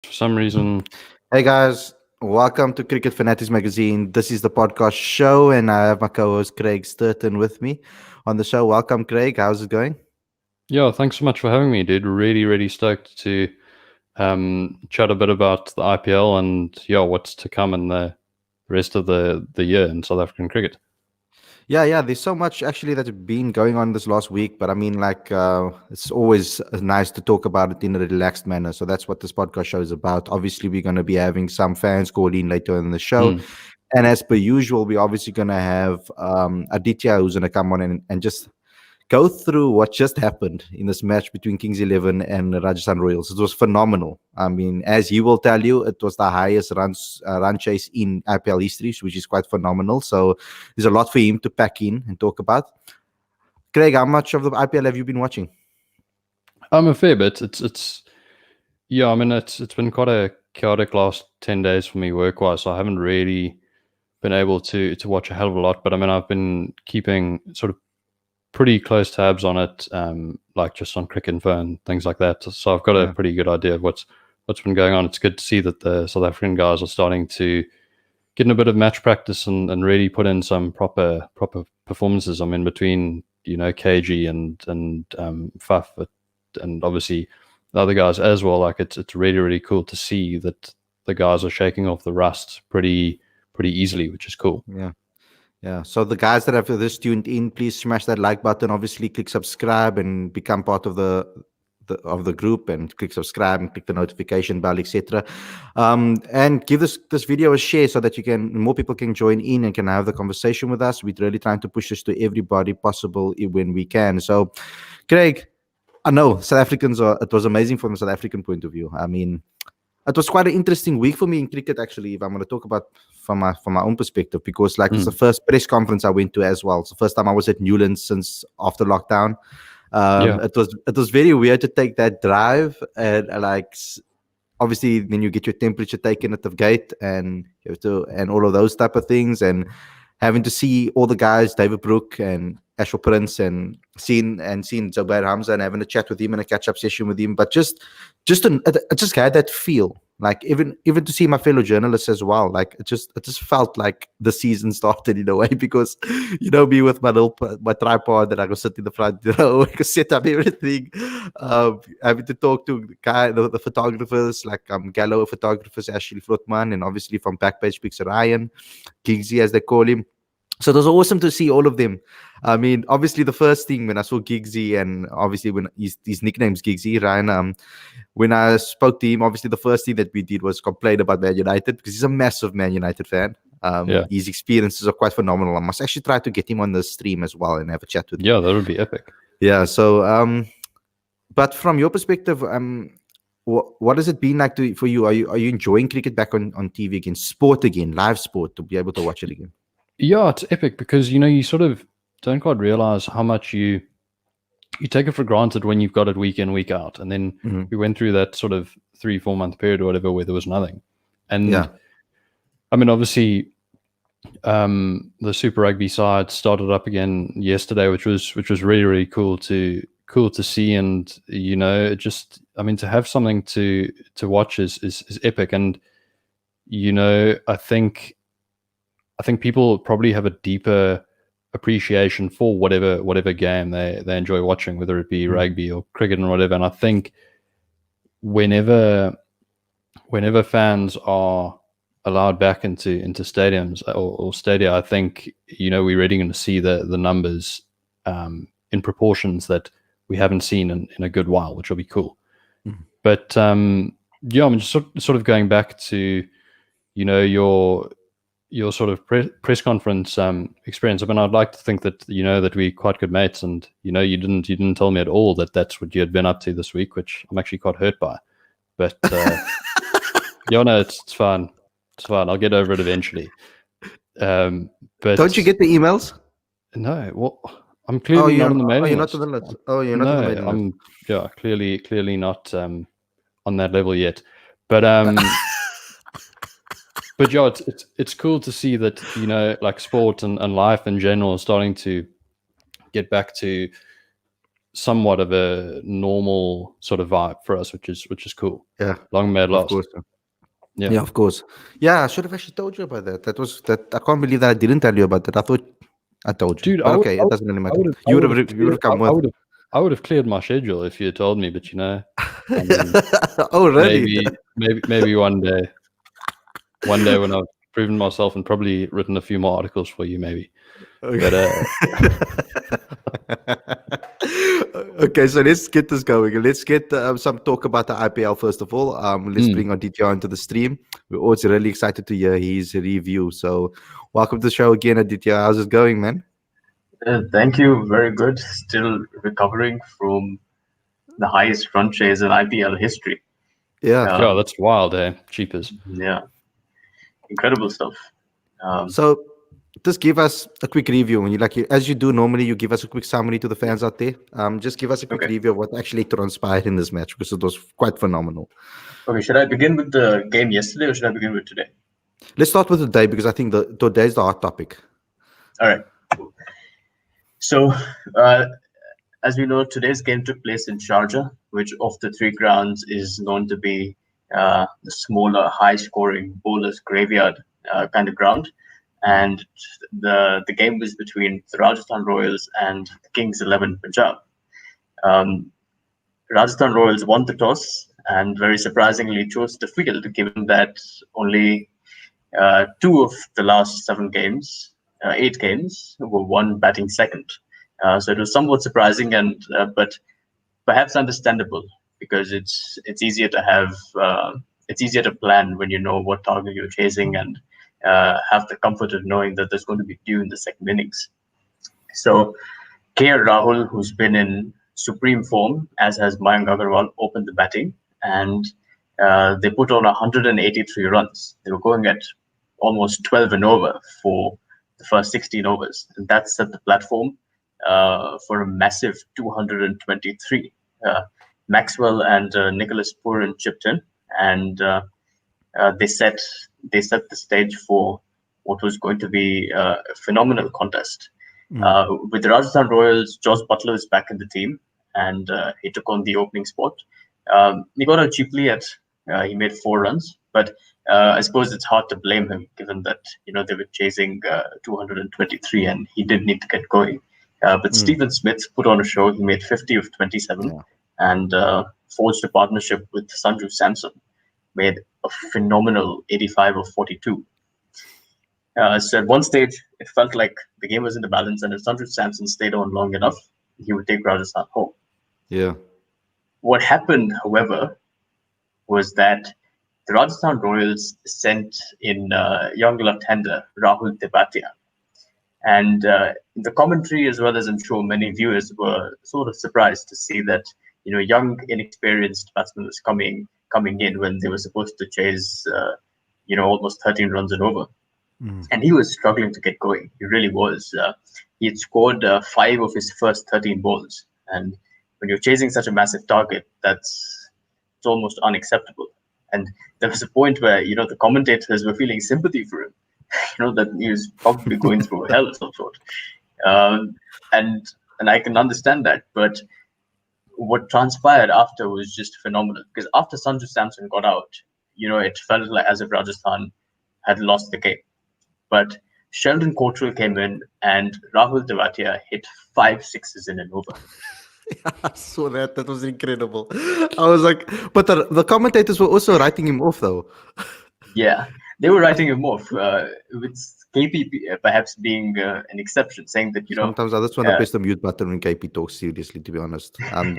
For some reason, Hey guys, welcome to Cricket Fanatics magazine. This is the podcast show, and I have my co-host Craig Sturton with me on the show. Welcome, Craig. How's it going? yeah, thanks so much for having me, dude. Really stoked to chat a bit about the IPL and what's to come in the rest of the year in South African cricket. Yeah. There's so much actually that's been going on this last week, but I mean, it's always nice to talk about it in a relaxed manner. So that's what this podcast show is about. Obviously, we're going to be having some fans call in later in the show. Mm. And as per usual, we're obviously going to have Aditya who's going to come on and just go through what just happened in this match between Kings 11 and Rajasthan Royals. It was phenomenal. I mean, as he will tell you, it was the highest run chase in IPL history, which is quite phenomenal. So there's a lot for him to pack in and talk about. Craig, how much of the IPL have you been watching? A fair bit. It's yeah. I mean, it's been quite a chaotic last 10 days for me work-wise, so I haven't really been able to watch a hell of a lot. But I mean, I've been keeping sort of pretty close tabs on it, like just on Cricket Info and things like that. So I've got a pretty good idea of what's been going on. It's good to see that the South African guys are starting to get in a bit of match practice and really put in some proper performances. I mean, between KG and Faf, and obviously the other guys as well. Like it's really cool to see that the guys are shaking off the rust pretty easily, which is cool. Yeah. So the guys that have this tuned in, please smash that like button. Obviously, click subscribe and become part of the group, and click subscribe and click the notification bell, etc. And give this video a share so that more people can join in and can have the conversation with us. We're really trying to push this to everybody possible when we can. So, Craig, I know South Africans it was amazing from a South African point of view. I mean, it was quite an interesting week for me in cricket, actually, if I'm going to talk about from my own perspective, because it's the first press conference I went to as well. It's the first time I was at Newlands since after lockdown. It was very weird to take that drive, and obviously then you get your temperature taken at the gate, and you have to, and all of those type of things, and having to see all the guys, David Brook and Ashwell Prince, and seeing Zubair Hamza and having a chat with him and a catch-up session with him. But I just had that feel, like even to see my fellow journalists as well. Like it just felt like the season started in a way, because me with my tripod, that I could sit in the front row, I could set up everything, having to talk to the photographers, like Gallo photographers, Ashley Flotman, and obviously from Backpage Pics, Ryan Giggsy, as they call him. So it was awesome to see all of them. I mean, obviously the first thing when I saw Giggsy, and obviously when his nickname's Giggsy, Ryan, when I spoke to him, obviously the first thing that we did was complain about Man United, because he's a massive Man United fan. His experiences are quite phenomenal. I must actually try to get him on the stream as well and have a chat with him. Yeah, that would be epic. Yeah. So, but from your perspective, what has it been like for you? Are you enjoying cricket back on TV again, sport again, live sport, to be able to watch it again? Yeah, it's epic because you sort of don't quite realize how much you take it for granted when you've got it week in, week out. And then we went through that sort of 3-4 month period or whatever where there was nothing. And I mean, obviously, the Super Rugby side started up again yesterday, which was really cool to see. And to have something to watch is epic. And I think people probably have a deeper appreciation for whatever game they enjoy watching, whether it be rugby or cricket and whatever. And I think whenever fans are allowed back into stadiums or stadia, I think we're really going to see the numbers in proportions that we haven't seen in a good while, which will be cool. But I'm just sort of going back to your sort of press conference experience. I mean, I'd like to think that that we're quite good mates, and you didn't tell me at all that that's what you had been up to this week, which I'm actually quite hurt by. But no, it's fine. It's fine. I'll get over it eventually. But don't you get the emails? No. Well, I'm clearly not on the mailing list. You're not on the list. Oh, you're not on the mailing list. Clearly not on that level yet. But but it's cool to see that like sport and life in general is starting to get back to somewhat of a normal sort of vibe for us, which is cool. Yeah, Long may it of last. course. Yeah. Yeah, of course. Yeah, I should have actually told you about that. I can't believe that I didn't tell you about that. I thought I told you. Dude, But okay, it doesn't really matter. You would have come with. I would have cleared my schedule if you had told me, but I mean, Oh, really? maybe one day when I've proven myself and probably written a few more articles for you, maybe. Okay. But Okay, so let's get this going. Let's get some talk about the IPL first of all. Let's bring Aditya into the stream. We're also really excited to hear his review. So, welcome to the show again, Aditya. How's it going, man? Thank you. Very good. Still recovering from the highest run chase in IPL history. Yeah. That's wild, eh? Cheapers. Yeah. Incredible stuff. So, just give us a quick review. When as you do normally, you give us a quick summary to the fans out there. Just give us a quick review of what actually transpired in this match, because it was quite phenomenal. Okay, should I begin with the game yesterday or should I begin with today? Let's start with today, because I think today is the hot topic. All right. So, as we know, today's game took place in Sharjah, which of the three grounds is known to be the smaller, high-scoring bowlers graveyard kind of ground. And the game was between the Rajasthan Royals and the Kings 11 Punjab. Rajasthan Royals won the toss and very surprisingly chose to field, given that only 2 of the last 8 games were won batting second. So it was somewhat surprising, but perhaps understandable, because it's easier to plan when you know what target you're chasing and have the comfort of knowing that there's going to be dew in the second innings. So KL Rahul, who's been in supreme form, as has Mayank Agarwal, opened the batting, and they put on 183 runs. They were going at almost 12 and over for the first 16 overs, and that set the platform for a massive 223. Maxwell and Nicholas Pooran chipped in, and they set the stage for what was going to be a phenomenal contest. With the Rajasthan Royals, Josh Butler is back in the team, and he took on the opening spot. He got out cheaply he made 4 runs, but I suppose it's hard to blame him, given that they were chasing 223 and he did need to get going. But Stephen Smith put on a show. He made 50 of 27 and forged a partnership with Sanju Samson, made a phenomenal 85 of 42. So at one stage, it felt like the game was in the balance, and if Sanju Samson stayed on long enough, he would take Rajasthan home. Yeah. What happened, however, was that the Rajasthan Royals sent in young left-hander Rahul Tewatia. And in the commentary, as well as I'm sure many viewers, were sort of surprised to see that young, inexperienced batsman was coming in when they were supposed to chase almost 13 runs and over. And he was struggling to get going. He really was. He had scored 5 of his first 13 balls, and when you're chasing such a massive target, it's almost unacceptable. And there was a point where the commentators were feeling sympathy for him. That he was probably going through hell of some sort. And I can understand that, but what transpired after was just phenomenal. Because after Sanju Samson got out, it felt like as if Rajasthan had lost the game. But Sheldon Cottrell came in and Rahul Tewatia hit 5 sixes in an over. I saw that. That was incredible. I was like, but the commentators were also writing him off, though. Yeah, they were writing him off, with KP perhaps being an exception, saying that sometimes I just want to press the mute button when KP talks seriously. To be honest, I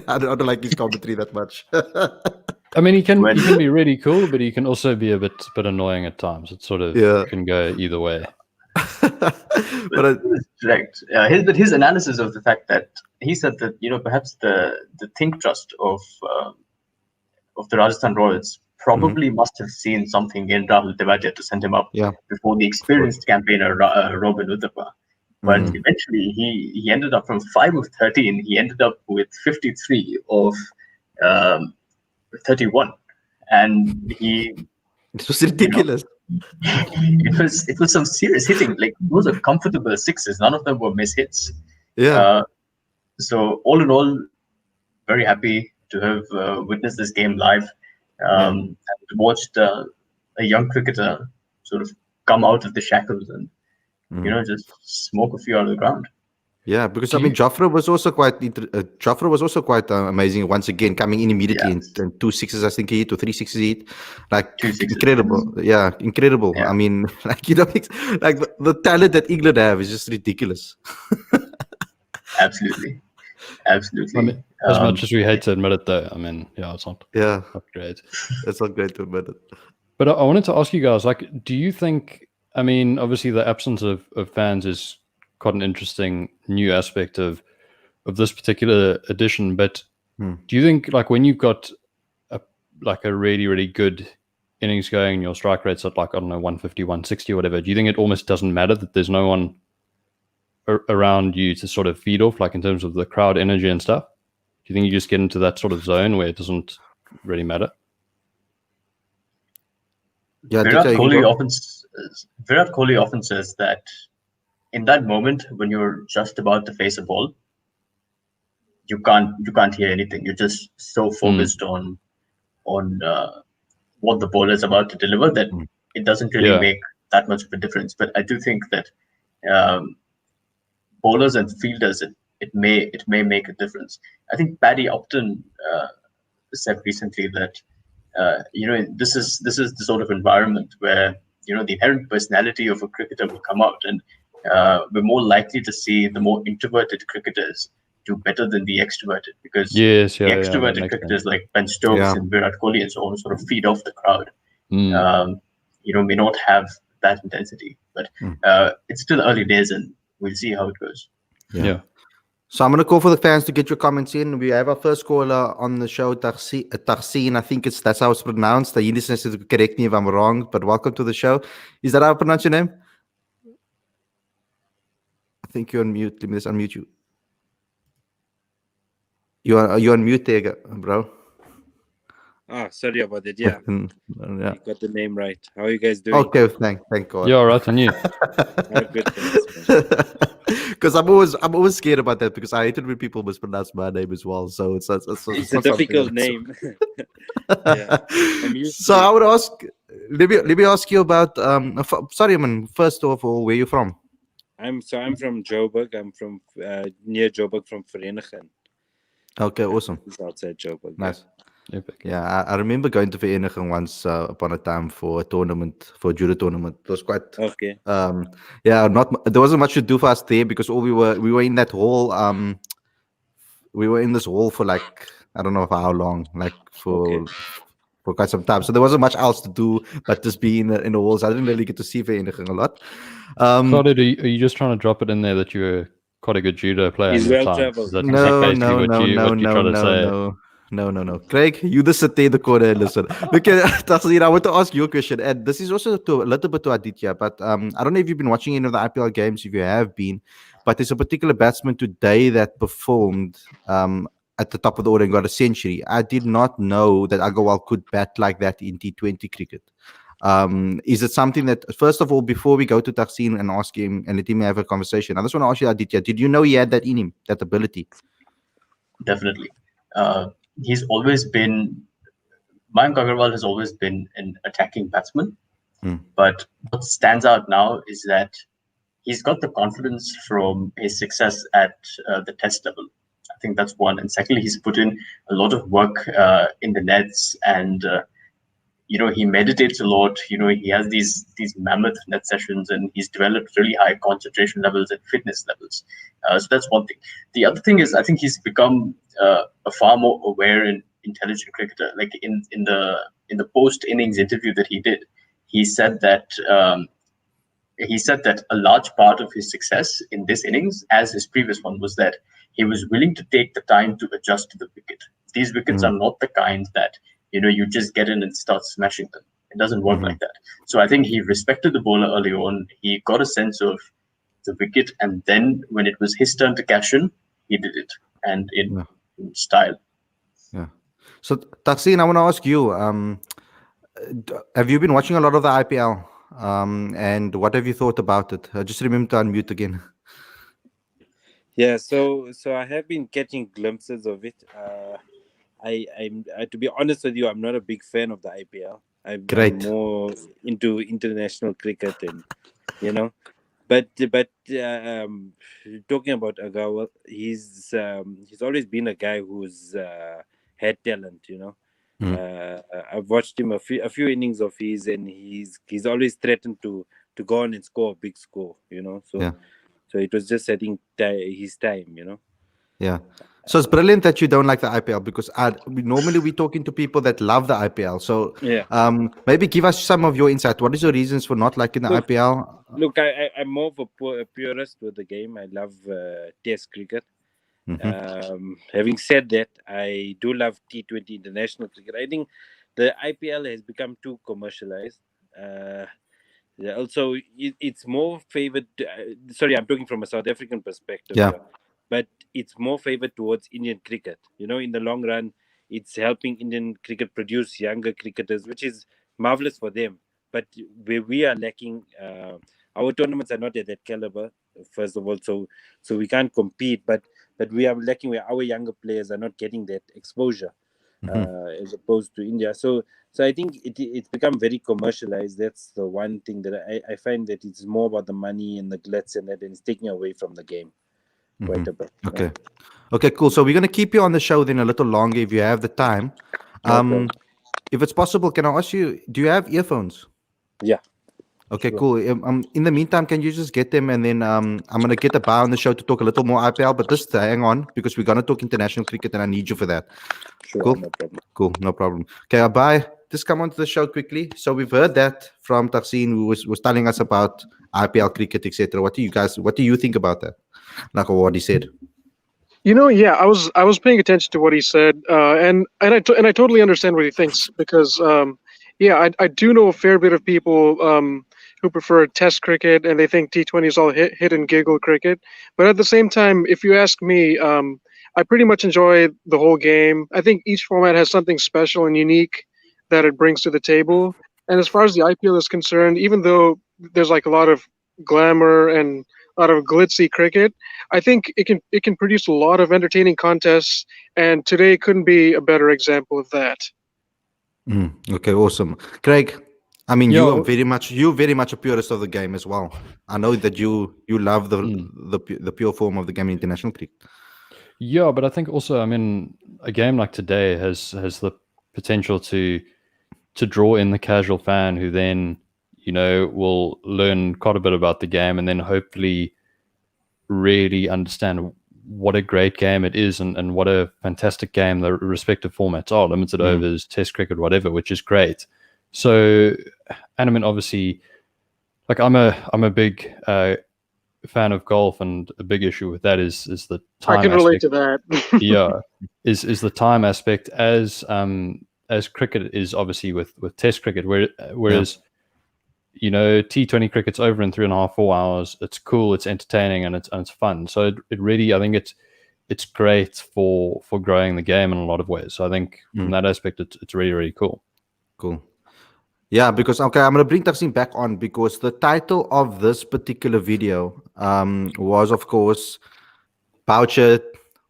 don't like his commentary that much. I mean, he can be really cool, but he can also be a bit annoying at times. It sort of can go either way. But correct. His analysis of the fact that he said that perhaps the think trust of the Rajasthan Royals probably must have seen something in Rahul Tewatia to send him up before the experienced campaigner Robin Uthappa. But eventually he ended up from 5 of 13. He ended up with 53 of 31, and it was ridiculous. It was some serious hitting. Like, those are comfortable sixes. None of them were miss hits. Yeah. So all in all, very happy to have witnessed this game live, and watched a young cricketer sort of come out of the shackles and just smoke a few out of the ground. Yeah, because I mean, Jofra was also quite amazing. Once again, coming in immediately Yes. and 2 sixes, I think he hit, or 3 sixes he hit, like 2 sixes, incredible. Yeah, incredible. Yeah. I mean, like like the talent that England have is just ridiculous. Absolutely. I mean, as much as we hate to admit it, though, I mean, yeah, it's not great. It's not great to admit it. But I wanted to ask you guys, like, do you think? I mean, obviously, the absence of fans is quite an interesting new aspect of this particular edition. But do you think, like, when you've got a really, really good innings going, your strike rate's at, like, I don't know, 150, 160 or whatever, do you think it almost doesn't matter that there's no one around you to sort of feed off, like in terms of the crowd energy and stuff? Do you think you just get into that sort of zone where it doesn't really matter? Yeah, Virat Kohli often says that in that moment when you're just about to face a ball, you can't hear anything. You're just so focused on what the bowler is about to deliver that it doesn't really make that much of a difference. But I do think that bowlers and fielders, it may make a difference. I think Paddy Upton said recently that this is the sort of environment where the inherent personality of a cricketer will come out, and we're more likely to see the more introverted cricketers do better than the extroverted, because the extroverted cricketers like Ben Stokes and Virat Kohli and so on sort of feed off the crowd. May not have that intensity, but it's still early days, and we'll see how it goes. Yeah. So I'm going to call for the fans to get your comments in. We have our first caller on the show, Tahseen. I think that's how it's pronounced. The listeners to correct me if I'm wrong, but welcome to the show. Is that how I pronounce your name? I think you're on mute. Let me just unmute you. You're on mute there, bro. Sorry about that. Yeah. You got the name right. How are you guys doing? Okay, thank God. You're all right, and you? Good. Because I'm always scared about that, because I hate it when people mispronounce my name as well. So it's a difficult name. So I would ask, let me ask you about. Sorry, man. First of all, where are you from? I'm from Joburg. I'm from near Joburg, from Vereniging. Okay, awesome. It's outside Joburg. Nice. Yeah, I remember going to Vereniging once upon a time for a judo tournament. It was quite okay. There wasn't much to do for us there, because all we were in that hall. We were in this hall for like, I don't know for how long, like for quite some time. So there wasn't much else to do but just be in the walls. I didn't really get to see Vereniging a lot. Khalid, are you just trying to drop it in there that you're quite a good judo player? He's well traveled. No. Craig, you just sit there in the corner and listen. Okay, Tahseen, I want to ask you a question, and this is also a little bit to Aditya, but I don't know if you've been watching any of the IPL games. If you have been, but there's a particular batsman today that performed at the top of the order and got a century. I did not know that Agarwal could bat like that in T20 cricket. Is it something that, first of all, before we go to Tahseen and ask him and let him have a conversation, I just want to ask you, Aditya, did you know he had that in him, that ability? Definitely. He's always been, Mayank Agarwal has always been an attacking batsman. But what stands out now is that he's got the confidence from his success at the test level. I think that's one. And secondly, he's put in a lot of work in the nets, and he meditates a lot. He has these mammoth net sessions, and he's developed really high concentration levels and fitness levels. So that's one thing. The other thing is, I think he's become a far more aware and intelligent cricketer. Like in the post innings interview that he did, he said that a large part of his success in this innings, as his previous one, was that he was willing to take the time to adjust to the wicket. These wickets are not the kind that you just get in and start smashing them. It doesn't work like that. So I think he respected the bowler early on. He got a sense of the wicket, and then when it was his turn to cash in, he did it, and in style. Yeah. So Tahseen, I want to ask you: have you been watching a lot of the IPL? And what have you thought about it? Just remember to unmute again. Yeah, so I have been catching glimpses of it. To be honest with you, I'm not a big fan of the IPL. I'm Great. more into international cricket, and you know. But talking about Agarwal, he's always been a guy who's had talent. Mm. I've watched him a few innings of his, and he's always threatened to go on and score a big score. So Yeah. so it was just setting his time. Yeah. So it's brilliant that you don't like the IPL because normally we're talking to people that love the IPL. So Yeah. maybe give us some of your insight. What is your reasons for not liking the Look, IPL? look, I'm more of a purist with the game. I love Test cricket. Having said that, I do love T20 international cricket. I think the IPL has become too commercialized. Yeah, also, it's more favored. Sorry, I'm talking from a South African perspective Yeah. here, but it's more favored towards Indian cricket. In the long run, it's helping Indian cricket produce younger cricketers, which is marvelous for them. But where we are lacking, our tournaments are not at that caliber. First of all, so we can't compete. But we are lacking where our younger players are not getting that exposure as opposed to India. So I think it's become very commercialized. That's the one thing that I find that it's more about the money and the glitz and that, and it's taking away from the game quite a bit. Okay. Okay, cool. So we're going to keep you on the show then a little longer if you have the time. No problem. If it's possible, can I ask you, do you have earphones? Yeah. Okay, Sure. cool. In the meantime, can you just get them, and then I'm gonna get a bar on the show to talk a little more IPL, but just hang on because we're gonna talk international cricket, and I need you for that. Sure. Cool, No problem. cool, no problem. Okay, bye. Just come onto the show quickly. So we've heard that from Taksin, who was telling us about IPL cricket, etc. What do you think about that? Like what he said. Yeah, I was paying attention to what he said, and I totally understand what he thinks because, yeah, I do know a fair bit of people who prefer Test cricket and they think T20 is all hit and giggle cricket. But at the same time, if you ask me, I pretty much enjoy the whole game. I think each format has something special and unique that it brings to the table. And as far as the IPL is concerned, even though there's like a lot of glamour and a lot of glitzy cricket, I think it can produce a lot of entertaining contests, and today couldn't be a better example of that. Okay, awesome, Craig. I mean, Yeah. you're very much a purist of the game as well. I know that you love the pure form of the game in international cricket. Yeah, but I think also, I mean, a game like today has the potential to draw in the casual fan who then, will learn quite a bit about the game and then hopefully really understand what a great game it is and what a fantastic game the respective formats are, limited overs, Test cricket, whatever, which is great. So, and I mean, obviously, like I'm a big fan of golf, and a big issue with that is the time I can aspect. relate to that. Yeah, is the time aspect as cricket is obviously with Test cricket, whereas T20 cricket's over in 3.5, 4 hours. It's cool, it's entertaining, and it's fun. So it really, I think it's great for growing the game in a lot of ways. So I think from that aspect, it's really, really cool. Cool. Yeah, because I'm gonna bring Taksin back on because the title of this particular video was, of course, Boucher,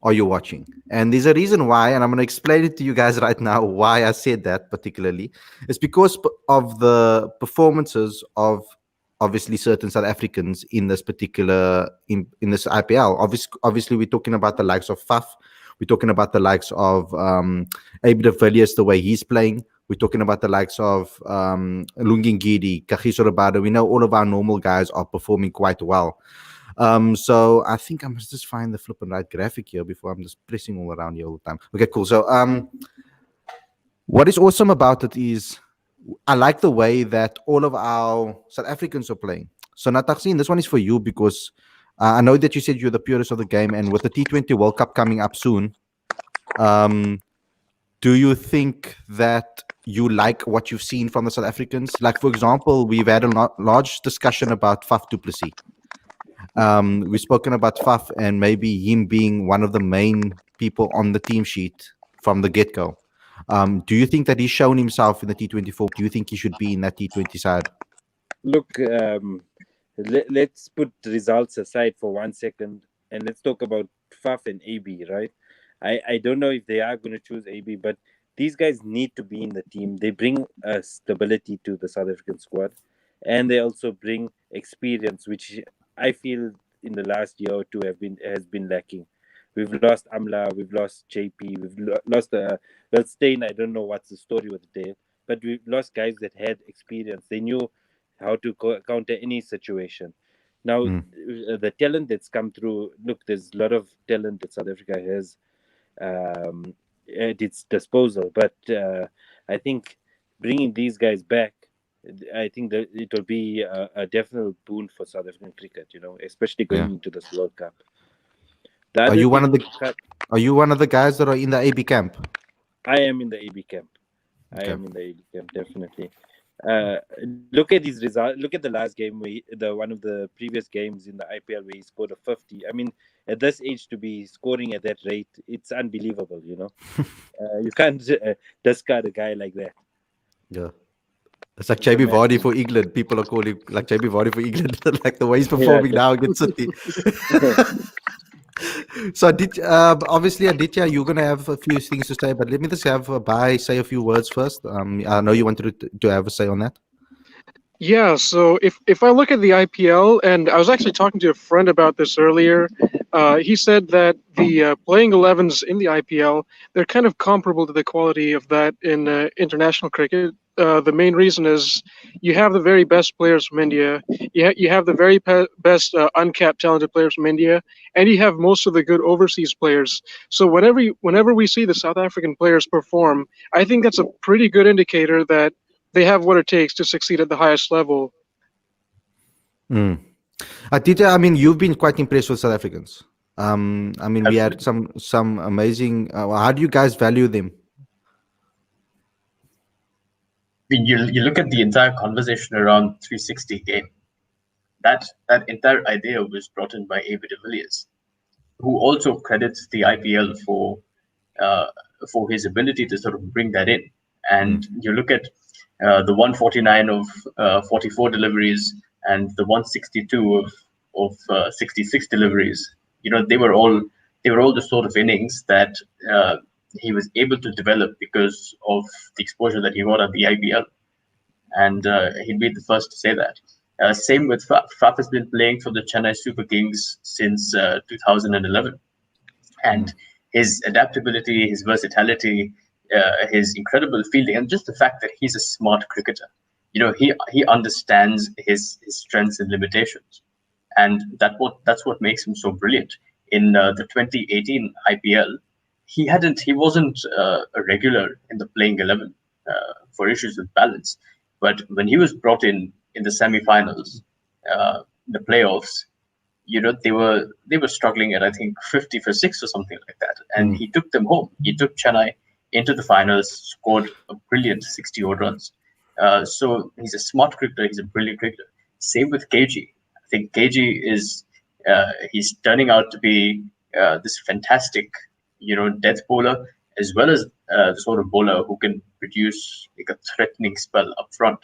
are you watching? And there's a reason why, and I'm gonna explain it to you guys right now why I said that particularly. It's because of the performances of obviously certain South Africans in this particular in this IPL. Obviously, we're talking about the likes of Faf. We're talking about the likes of Abe de Villiers, the way he's playing. We're talking about the likes of Lungingidi, Kagiso Rabada. We know all of our normal guys are performing quite well. So I think I must just find the flip and right graphic here before I'm just pressing all around here all the time. Okay, cool. So what is awesome about it is I like the way that all of our South Africans are playing. So Nataksin, this one is for you because I know that you said you're the purist of the game, and with the T20 World Cup coming up soon, do you think that you like what you've seen from the South Africans? Like, for example, we've had a large discussion about Faf du Plessis. We've spoken about Faf and maybe him being one of the main people on the team sheet from the get-go. Do you think that he's shown himself in the T24? Do you think he should be in that T20 side? Look, let's put results aside for 1 second. and let's talk about Faf and AB, right? I don't know if they are going to choose AB, but these guys need to be in the team. They bring stability to the South African squad, and they also bring experience, which I feel in the last year or two has been lacking. We've lost Amla, we've lost JP, we've lost Stain. I don't know what's the story with Dale, but we've lost guys that had experience. They knew how to counter any situation. Now, the talent that's come through, look, there's a lot of talent that South Africa has at its disposal, but I think bringing these guys back, I think that it will be a definite boon for South African cricket, especially going into this World Cup. The Are other you one of thing, the guys that are in the AB camp? I am in the AB camp. Okay. I am in the AB camp, definitely. Look at his result. Look at the last game, one of the previous games in the IPL where he scored a 50. I mean, at this age to be scoring at that rate, it's unbelievable. You can't discard a guy like that. Yeah. It's like JB Vardy for England. People are calling like JB Vardy for England, like the way he's performing now against City. So obviously Aditya, you're gonna have a few things to say, but let me just have say a few words first. I know you wanted to have a say on that. Yeah, so if I look at the IPL, and I was actually talking to a friend about this earlier, he said that the playing 11s in the IPL, they're kind of comparable to the quality of that in international cricket. The main reason is you have the very best players from India, you have the very best uncapped talented players from India, and you have most of the good overseas players. So whenever we see the South African players perform, I think that's a pretty good indicator that they have what it takes to succeed at the highest level. Aditya, I mean, you've been quite impressed with South Africans. I mean, we had some amazing. How do you guys value them? You look at the entire conversation around 360 game. That entire idea was brought in by AB de Villiers, who also credits the IPL for his ability to sort of bring that in. And you look at the 149 of 44 deliveries and the 162 of 66 deliveries. They were all the sort of innings that he was able to develop because of the exposure that he got at the IPL. And he'd be the first to say that. Same with Faf. Faf has been playing for the Chennai Super Kings since 2011. And his adaptability, his versatility, his incredible fielding, and just the fact that he's a smart cricketer. He understands his strengths and limitations. And that's what makes him so brilliant. In the 2018 IPL, he wasn't a regular in the playing 11 for issues with balance. But when he was brought in the semi-finals, the playoffs, they were struggling at I think 50 for 6 or something like that, and he took them home. He took Chennai into the finals, scored a brilliant 60 odd runs. So he's a smart cricketer. He's a brilliant cricketer. Same with KG. I think KG is he's turning out to be this fantastic, death bowler, as well as the sort of bowler who can produce like a threatening spell up front.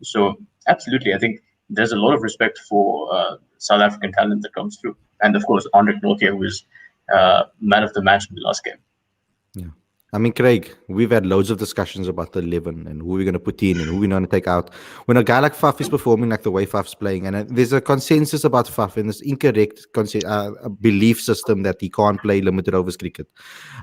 So absolutely, I think there's a lot of respect for South African talent that comes through, and of course, Andre Nokia was man of the match in the last game. Yeah, I mean, Craig, we've had loads of discussions about the 11 and who we're going to put in and who we're going to take out. When a guy like Faf is performing like the way Faf's playing, and there's a consensus about Faf and this incorrect belief system that he can't play limited overs cricket.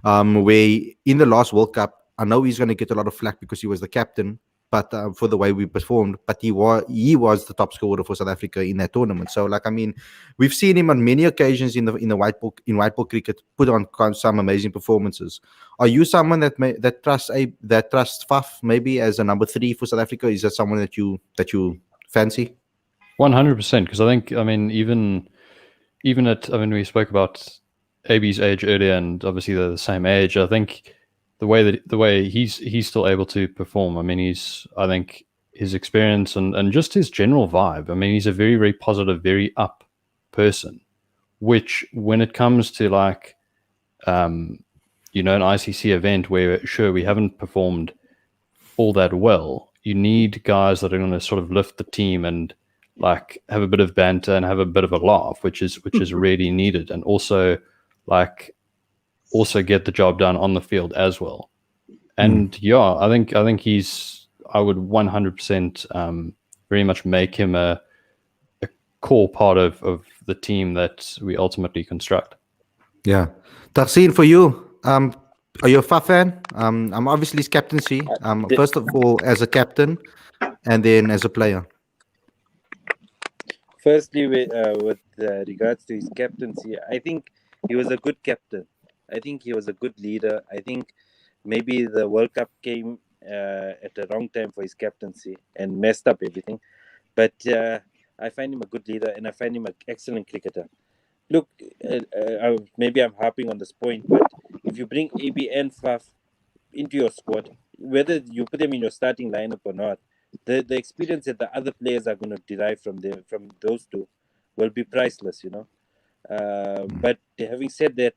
Where in the last World Cup, I know he's going to get a lot of flack because he was the captain, but for the way we performed, but he was the top scorer for South Africa in that tournament. So, like, I mean, we've seen him on many occasions in white ball cricket put on some amazing performances. Are you someone that trusts Faf maybe as a number 3 for South Africa? Is that someone that you fancy? 100%, because I think, I mean, even we spoke about AB's age earlier, and obviously they're the same age. I think the way he's still able to perform. I mean, I think his experience and just his general vibe. I mean, he's a very, very positive, very up person, which when it comes to like, an ICC event where sure we haven't performed all that well, you need guys that are going to sort of lift the team and like have a bit of banter and have a bit of a laugh, which is really needed, and also get the job done on the field as well. And yeah, I think I would 100% very much make him a core part of the team that we ultimately construct. Yeah. Tahseen, for you, are you a Faf fan? I'm obviously his captaincy. First of all, as a captain, and then as a player. Firstly, with regards to his captaincy, I think he was a good captain. I think he was a good leader. I think maybe the World Cup came at the wrong time for his captaincy and messed up everything. But I find him a good leader, and I find him an excellent cricketer. Look, maybe I'm harping on this point, but if you bring AB and Faf into your squad, whether you put them in your starting lineup or not, the experience that the other players are going to derive from those two will be priceless, But having said that,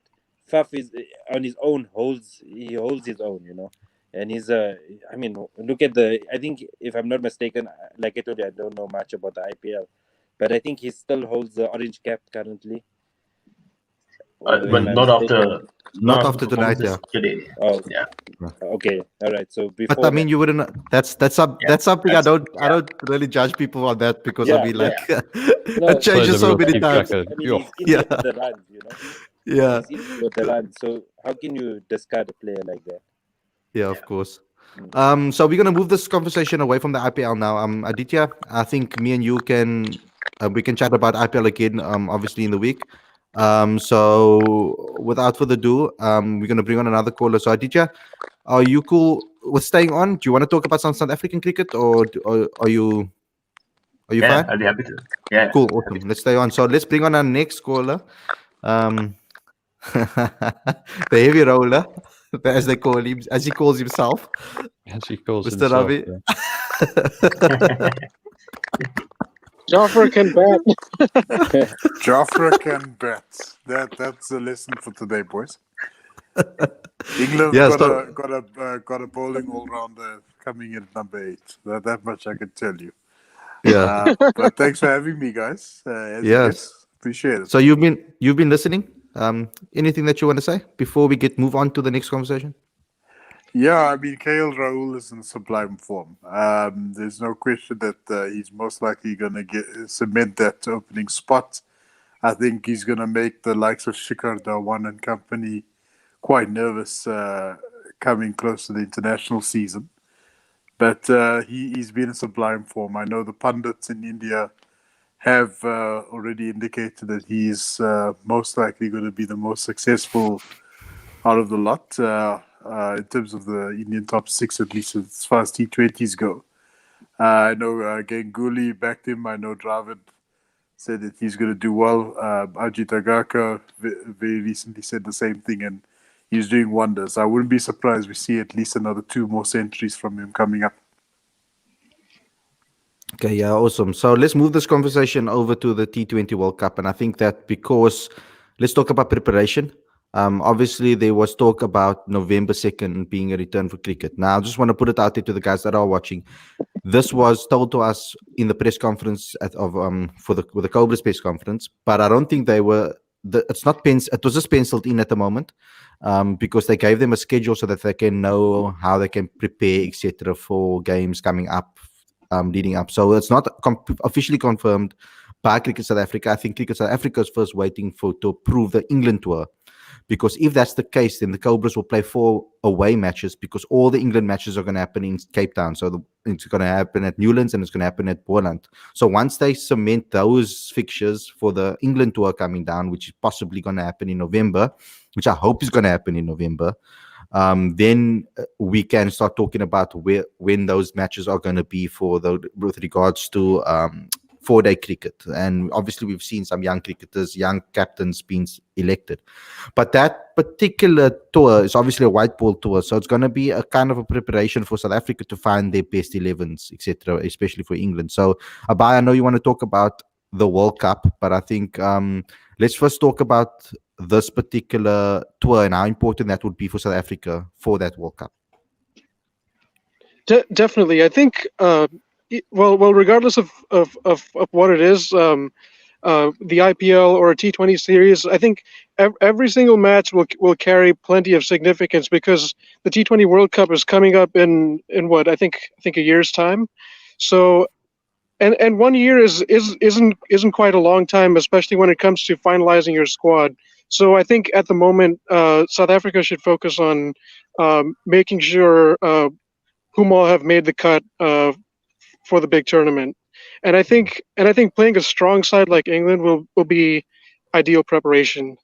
Faf is on his own holds his own, and he's I mean, look at I think, if I'm not mistaken, like I told you, I don't know much about the IPL, but I think he still holds the orange cap currently. But not after After tonight, yeah. Today. Oh, yeah. Okay, all right. So before, But I mean, you wouldn't. That's something I don't really judge people on that, because I mean, like, it changes so many times. I mean, he's in it with the runs, Yeah. He's in it with the runs. So how can you discard a player like that? Yeah, of course. So we're gonna move this conversation away from the IPL now. Aditya, I think me and you can we can chat about IPL again. Obviously in the week. So without further ado, we're gonna bring on another caller. So Aditya, are you cool with staying on? Do you want to talk about some South African cricket, or are you fine? I'll be happy to. Yeah. Cool, awesome. Let's stay on. So let's bring on our next caller. The heavy roller, as they call him, as he calls himself. As he calls Mr. himself. Ravi. Yeah. Jaffer can bat. Jaffer can bat. That's the lesson for today, boys. England got a bowling all-rounder coming in at number 8. That much I can tell you. Yeah. But thanks for having me, guys. Yes, appreciate it. So you've been listening. Anything that you want to say before we move on to the next conversation? Yeah, I mean, KL Rahul is in sublime form. There's no question that he's most likely going to cement that opening spot. I think he's going to make the likes of Shikhar Dhawan and company quite nervous coming close to the international season. But he's been in sublime form. I know the pundits in India have already indicated that he's most likely going to be the most successful out of the lot in terms of the Indian top 6, at least as far as T20s go. I know Ganguly backed him. I know Dravid said that he's going to do well. Ajit Agarkar very recently said the same thing, and he's doing wonders. I wouldn't be surprised we see at least another 2 more centuries from him coming up. Okay, yeah, awesome. So let's move this conversation over to the T20 World Cup. And I think that because let's talk about preparation. Obviously, there was talk about November 2nd being a return for cricket. Now, I just want to put it out there to the guys that are watching. This was told to us in the press conference with the Cobras press conference, but I don't think they were. It's not it was just penciled in at the moment, because they gave them a schedule so that they can know how they can prepare, etc., for games coming up, leading up. So it's not officially confirmed by Cricket South Africa. I think Cricket South Africa is first waiting to approve the England tour. Because if that's the case, then the Cobras will play 4 away matches, because all the England matches are going to happen in Cape Town. So it's going to happen at Newlands and it's going to happen at Boland. So once they cement those fixtures for the England tour coming down, which is possibly going to happen in November, which I hope is going to happen in November, then we can start talking about when those matches are going to be with regards to 4-day cricket. And obviously we've seen some young cricketers, young captains being elected. But that particular tour is obviously a white ball tour, so it's going to be a kind of a preparation for South Africa to find their best 11s, etc., especially for England. So Abai, I know you want to talk about the World Cup, but I think let's first talk about this particular tour and how important that would be for South Africa for that World Cup. Definitely. I think Well, regardless of what it is, the IPL or a T20 series, I think every single match will carry plenty of significance because the T20 World Cup is coming up in what I think a year's time. So and 1 year isn't quite a long time, especially when it comes to finalizing your squad. So I think at the moment, South Africa should focus on making sure whom all have made the cut for the big tournament. And I think playing a strong side like England will be ideal preparation.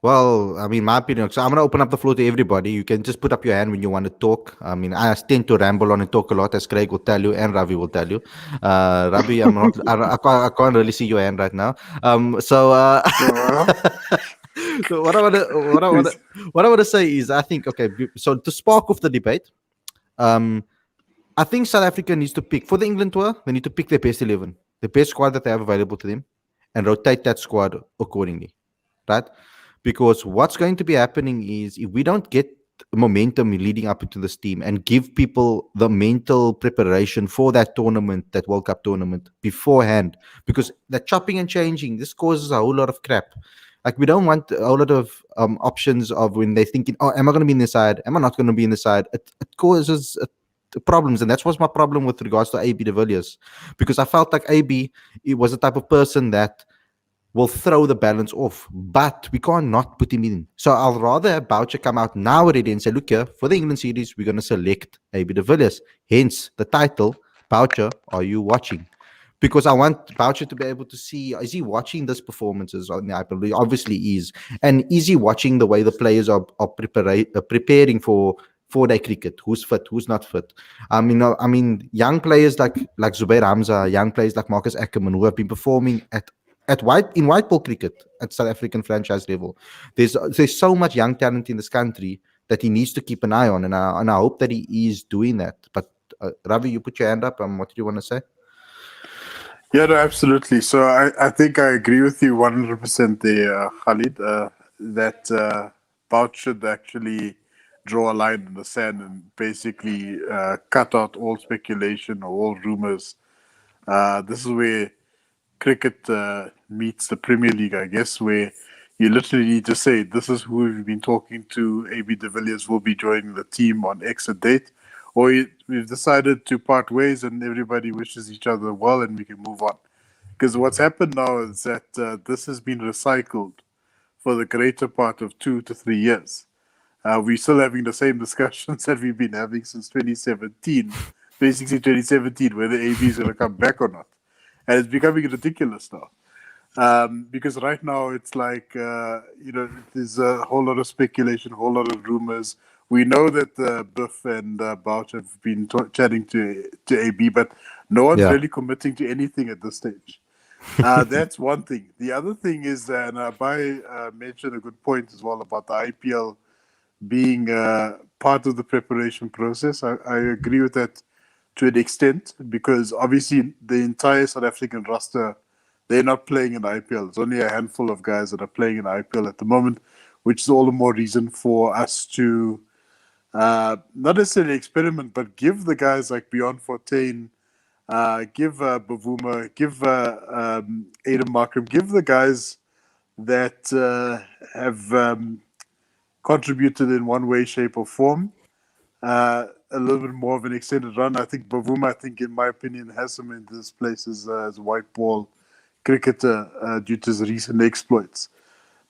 Well, I mean, my opinion. So I'm going to open up the floor to everybody. You can just put up your hand when you want to talk. I mean, I tend to ramble on and talk a lot, as Craig will tell you and Ravi will tell you. Ravi, I'm not. I can't really see your hand right now. So, so what I want to say is, I think okay. So to spark off the debate, I think South Africa needs to pick for the England tour. They need to pick their best 11, the best squad that they have available to them, and rotate that squad accordingly, right? Because what's going to be happening is if we don't get momentum leading up into this team and give people the mental preparation for that tournament, that World Cup tournament beforehand, because the chopping and changing, this causes a whole lot of crap. Like we don't want a whole lot of options of when they're thinking, oh, am I going to be in the side? Am I not going to be in the side? It causes problems, and that's what's my problem with regards to AB de Villiers, because I felt like AB, it was the type of person that will throw the balance off, but we can't not put him in. So I'll rather have Boucher come out now already and say, look here, for the England series, we're going to select AB de Villiers. Hence the title, Boucher, are you watching? Because I want Boucher to be able to see, is he watching these performances on the IPL? Obviously he is. And is he watching the way the players are preparing for their cricket? Who's fit, who's not fit? I mean, young players like Zubair Hamza, young players like Marcus Ackerman, who have been performing in white ball cricket at South African franchise level. There's so much young talent in this country that he needs to keep an eye on, and I hope that he is doing that. But Ravi, you put your hand up. What do you want to say? Yeah, no, absolutely. So I think I agree with you 100% there, Khalid, that Bout should actually draw a line in the sand and basically cut out all speculation or all rumors. This is where cricket meets the Premier League, I guess, where you literally need to say, this is who we've been talking to. AB de Villiers will be joining the team on X date. Or we've decided to part ways and everybody wishes each other well and we can move on. Because what's happened now is that this has been recycled for the greater part of 2 to 3 years. We're still having the same discussions that we've been having since 2017, basically 2017, whether AB is going to come back or not. And it's becoming ridiculous now. Because right now it's like, there's a whole lot of speculation, a whole lot of rumors. We know that Biff and Boucher have been chatting to AB, but no one's really committing to anything at this stage. That's one thing. The other thing is, and Abai mentioned a good point as well about the IPL being part of the preparation process. I agree with that to an extent, because obviously the entire South African roster, they're not playing in the IPL. There's only a handful of guys that are playing in the IPL at the moment, which is all the more reason for us to not necessarily experiment, but give the guys like Bjorn Fortuin, give Bavuma, give Aiden Markram, give the guys that have contributed in one way, shape, or form a little bit more of an extended run. I think Bavuma, in my opinion, has some in this place as a white ball cricketer due to his recent exploits.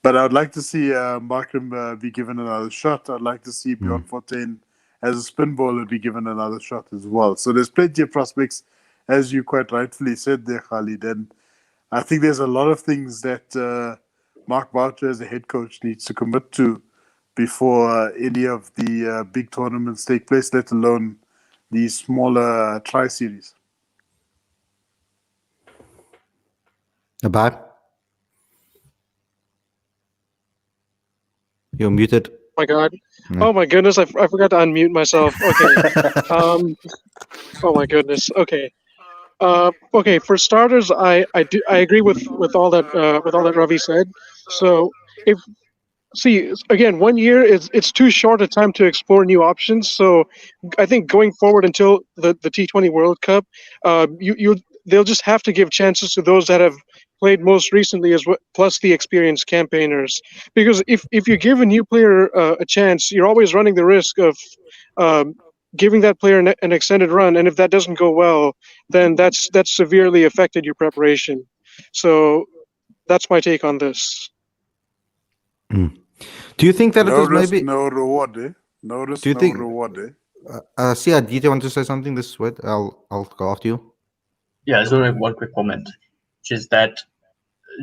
But I'd like to see Markram be given another shot. I'd like to see Bjorn Fortuin as a spin bowler be given another shot as well. So there's plenty of prospects, as you quite rightfully said there, Khalid. And I think there's a lot of things that Mark Boucher as a head coach needs to commit to before any of the big tournaments take place, let alone the smaller tri-series. Abai? You're muted. Oh my God. Oh my goodness, I forgot to unmute myself. Okay. Oh my goodness. Okay. Okay, for starters, I agree with all that Ravi said. So see, again, 1 year it's too short a time to explore new options. So I think going forward until the T20 World Cup, they'll just have to give chances to those that have played most recently as well, plus the experienced campaigners. Because if you give a new player a chance, you're always running the risk of giving that player an extended run, and if that doesn't go well, then that's severely affected your preparation. So that's my take on this. Do you think that No it was risk, maybe? no reward, eh? No risk, Do you no think? reward, eh? Sia, did you want to say something? This way, I'll go after you. Yeah, so like one quick comment, which is that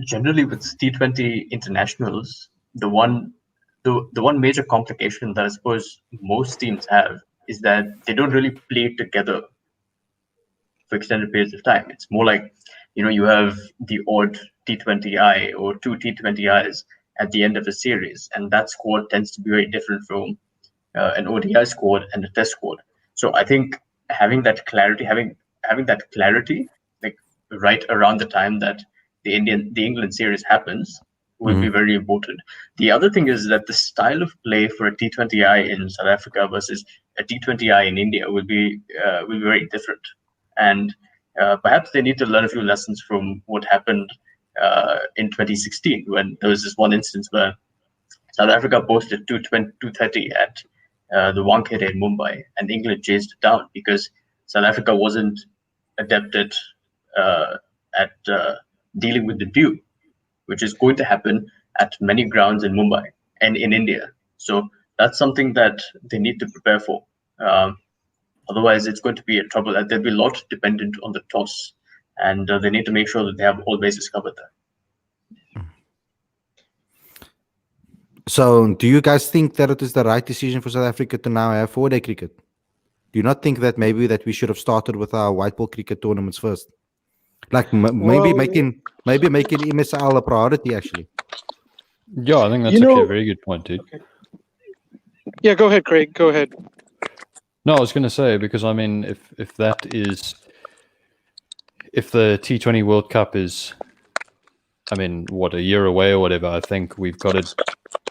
generally with T20 internationals, the one major complication that I suppose most teams have is that they don't really play together for extended periods of time. It's more like, you have the odd T20I or two T20Is at the end of a series, and that squad tends to be very different from an ODI squad and a test squad. So I think having that clarity, like right around the time that the England series happens, will be very important. The other thing is that the style of play for a T20I in South Africa versus a T20I in India will be very different, and perhaps they need to learn a few lessons from what happened in 2016 when there was this one instance where South Africa posted 230 at the Wankhede in Mumbai, and England chased it down because South Africa wasn't adept at dealing with the dew, which is going to happen at many grounds in Mumbai and in India. So that's something that they need to prepare for. Otherwise, it's going to be a trouble. There'll be a lot dependent on the toss, and they need to make sure that they have all bases covered there. So, do you guys think that it is the right decision for South Africa to now have 4-day cricket? Do you not think that maybe that we should have started with our white ball cricket tournaments first? Like maybe making MSL a priority actually. Yeah, I think that's actually a very good point, dude. Okay. Yeah, go ahead, Craig. Go ahead. No, I was going to say, because I mean, if the T20 World Cup is, I mean, what, a year away or whatever, I think we've got to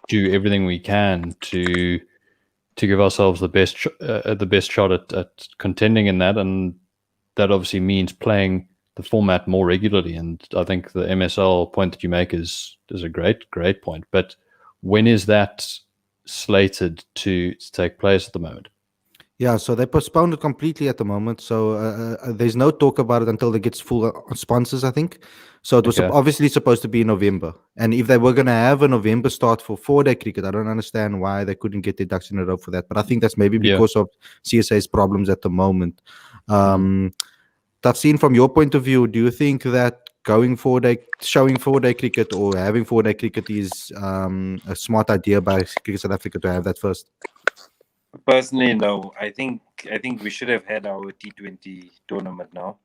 do everything we can to give ourselves the best shot at contending in that, and that obviously means playing the format more regularly. And I think the MSL point that you make is a great point. But when is that slated to take place at the moment? Yeah, so they postponed it completely at the moment. So there's no talk about it until they get full sponsors, I think. So it was obviously supposed to be in November. And if they were going to have a November start for 4-day cricket, I don't understand why they couldn't get their ducks in a row for that. But I think that's maybe because of CSA's problems at the moment. Tafseen, from your point of view, do you think that showing 4-day cricket or having 4-day cricket is a smart idea by Cricket South Africa to have that first? Personally, no. I think we should have had our T20 tournament now.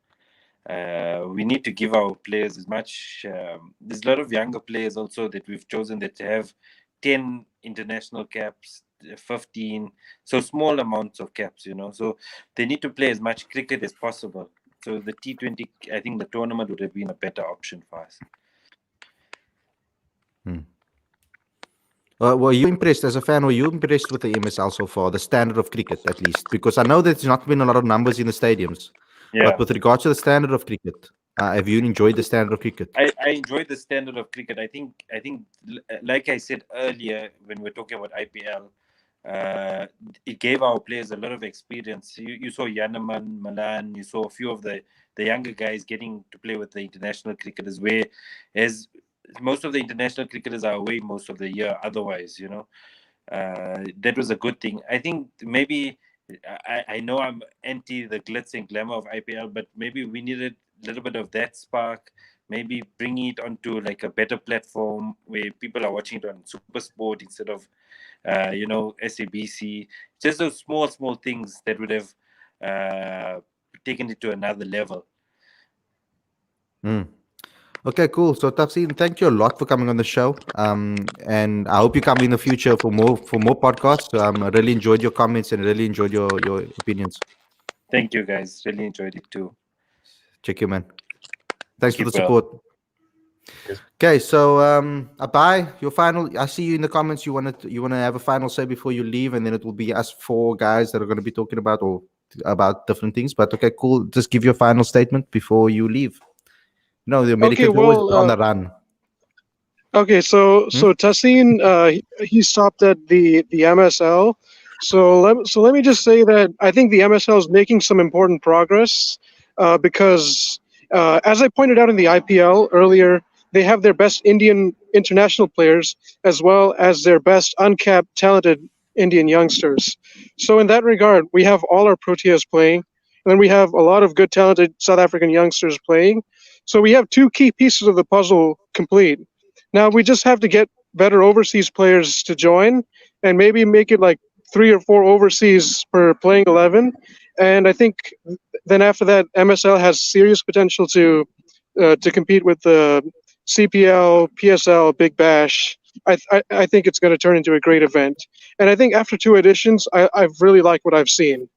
We need to give our players as much. There's a lot of younger players also that we've chosen that have 10 international caps, 15, so small amounts of caps, So they need to play as much cricket as possible. So the T20, I think the tournament would have been a better option for us. Were you impressed as a fan? Were you impressed with the MSL so far, the standard of cricket at least? Because I know there's not been a lot of numbers in the stadiums. Yeah. But with regards to the standard of cricket, have you enjoyed the standard of cricket? I enjoyed the standard of cricket. I think, like I said earlier when we're talking about IPL, it gave our players a lot of experience. You saw Yaneman, Malan, you saw a few of the younger guys getting to play with the international cricketers, whereas most of the international cricketers are away most of the year otherwise, that was a good thing. I think maybe, I know I'm anti the glitz and glamour of IPL, but maybe we needed a little bit of that spark, maybe bring it onto like a better platform where people are watching it on SuperSport instead of SABC. Just those small things that would have taken it to another level. Okay, cool. So Tafseen, thank you a lot for coming on the show. And I hope you come in the future for more podcasts. I really enjoyed your comments and really enjoyed your opinions. Thank you, guys. Really enjoyed it too. Check you, man. Thanks for the support. Okay, so Abai, your final. I see you in the comments. You want to have a final say before you leave, and then it will be us four guys that are going to be talking about different things. But okay, cool. Just give your final statement before you leave. No, the Americans are always on the run. Okay, so Tassin, he stopped at the MSL. So let me just say that I think the MSL is making some important progress because, as I pointed out in the IPL earlier, they have their best Indian international players as well as their best uncapped talented Indian youngsters. So in that regard, we have all our Proteas playing, and then we have a lot of good talented South African youngsters playing. So we have two key pieces of the puzzle complete. Now we just have to get better overseas players to join, and maybe make it like 3 or 4 overseas per playing 11. And I think then after that, MSL has serious potential to compete with the CPL, PSL, Big Bash. I think it's going to turn into a great event. And I think after 2 editions, I've really liked what I've seen.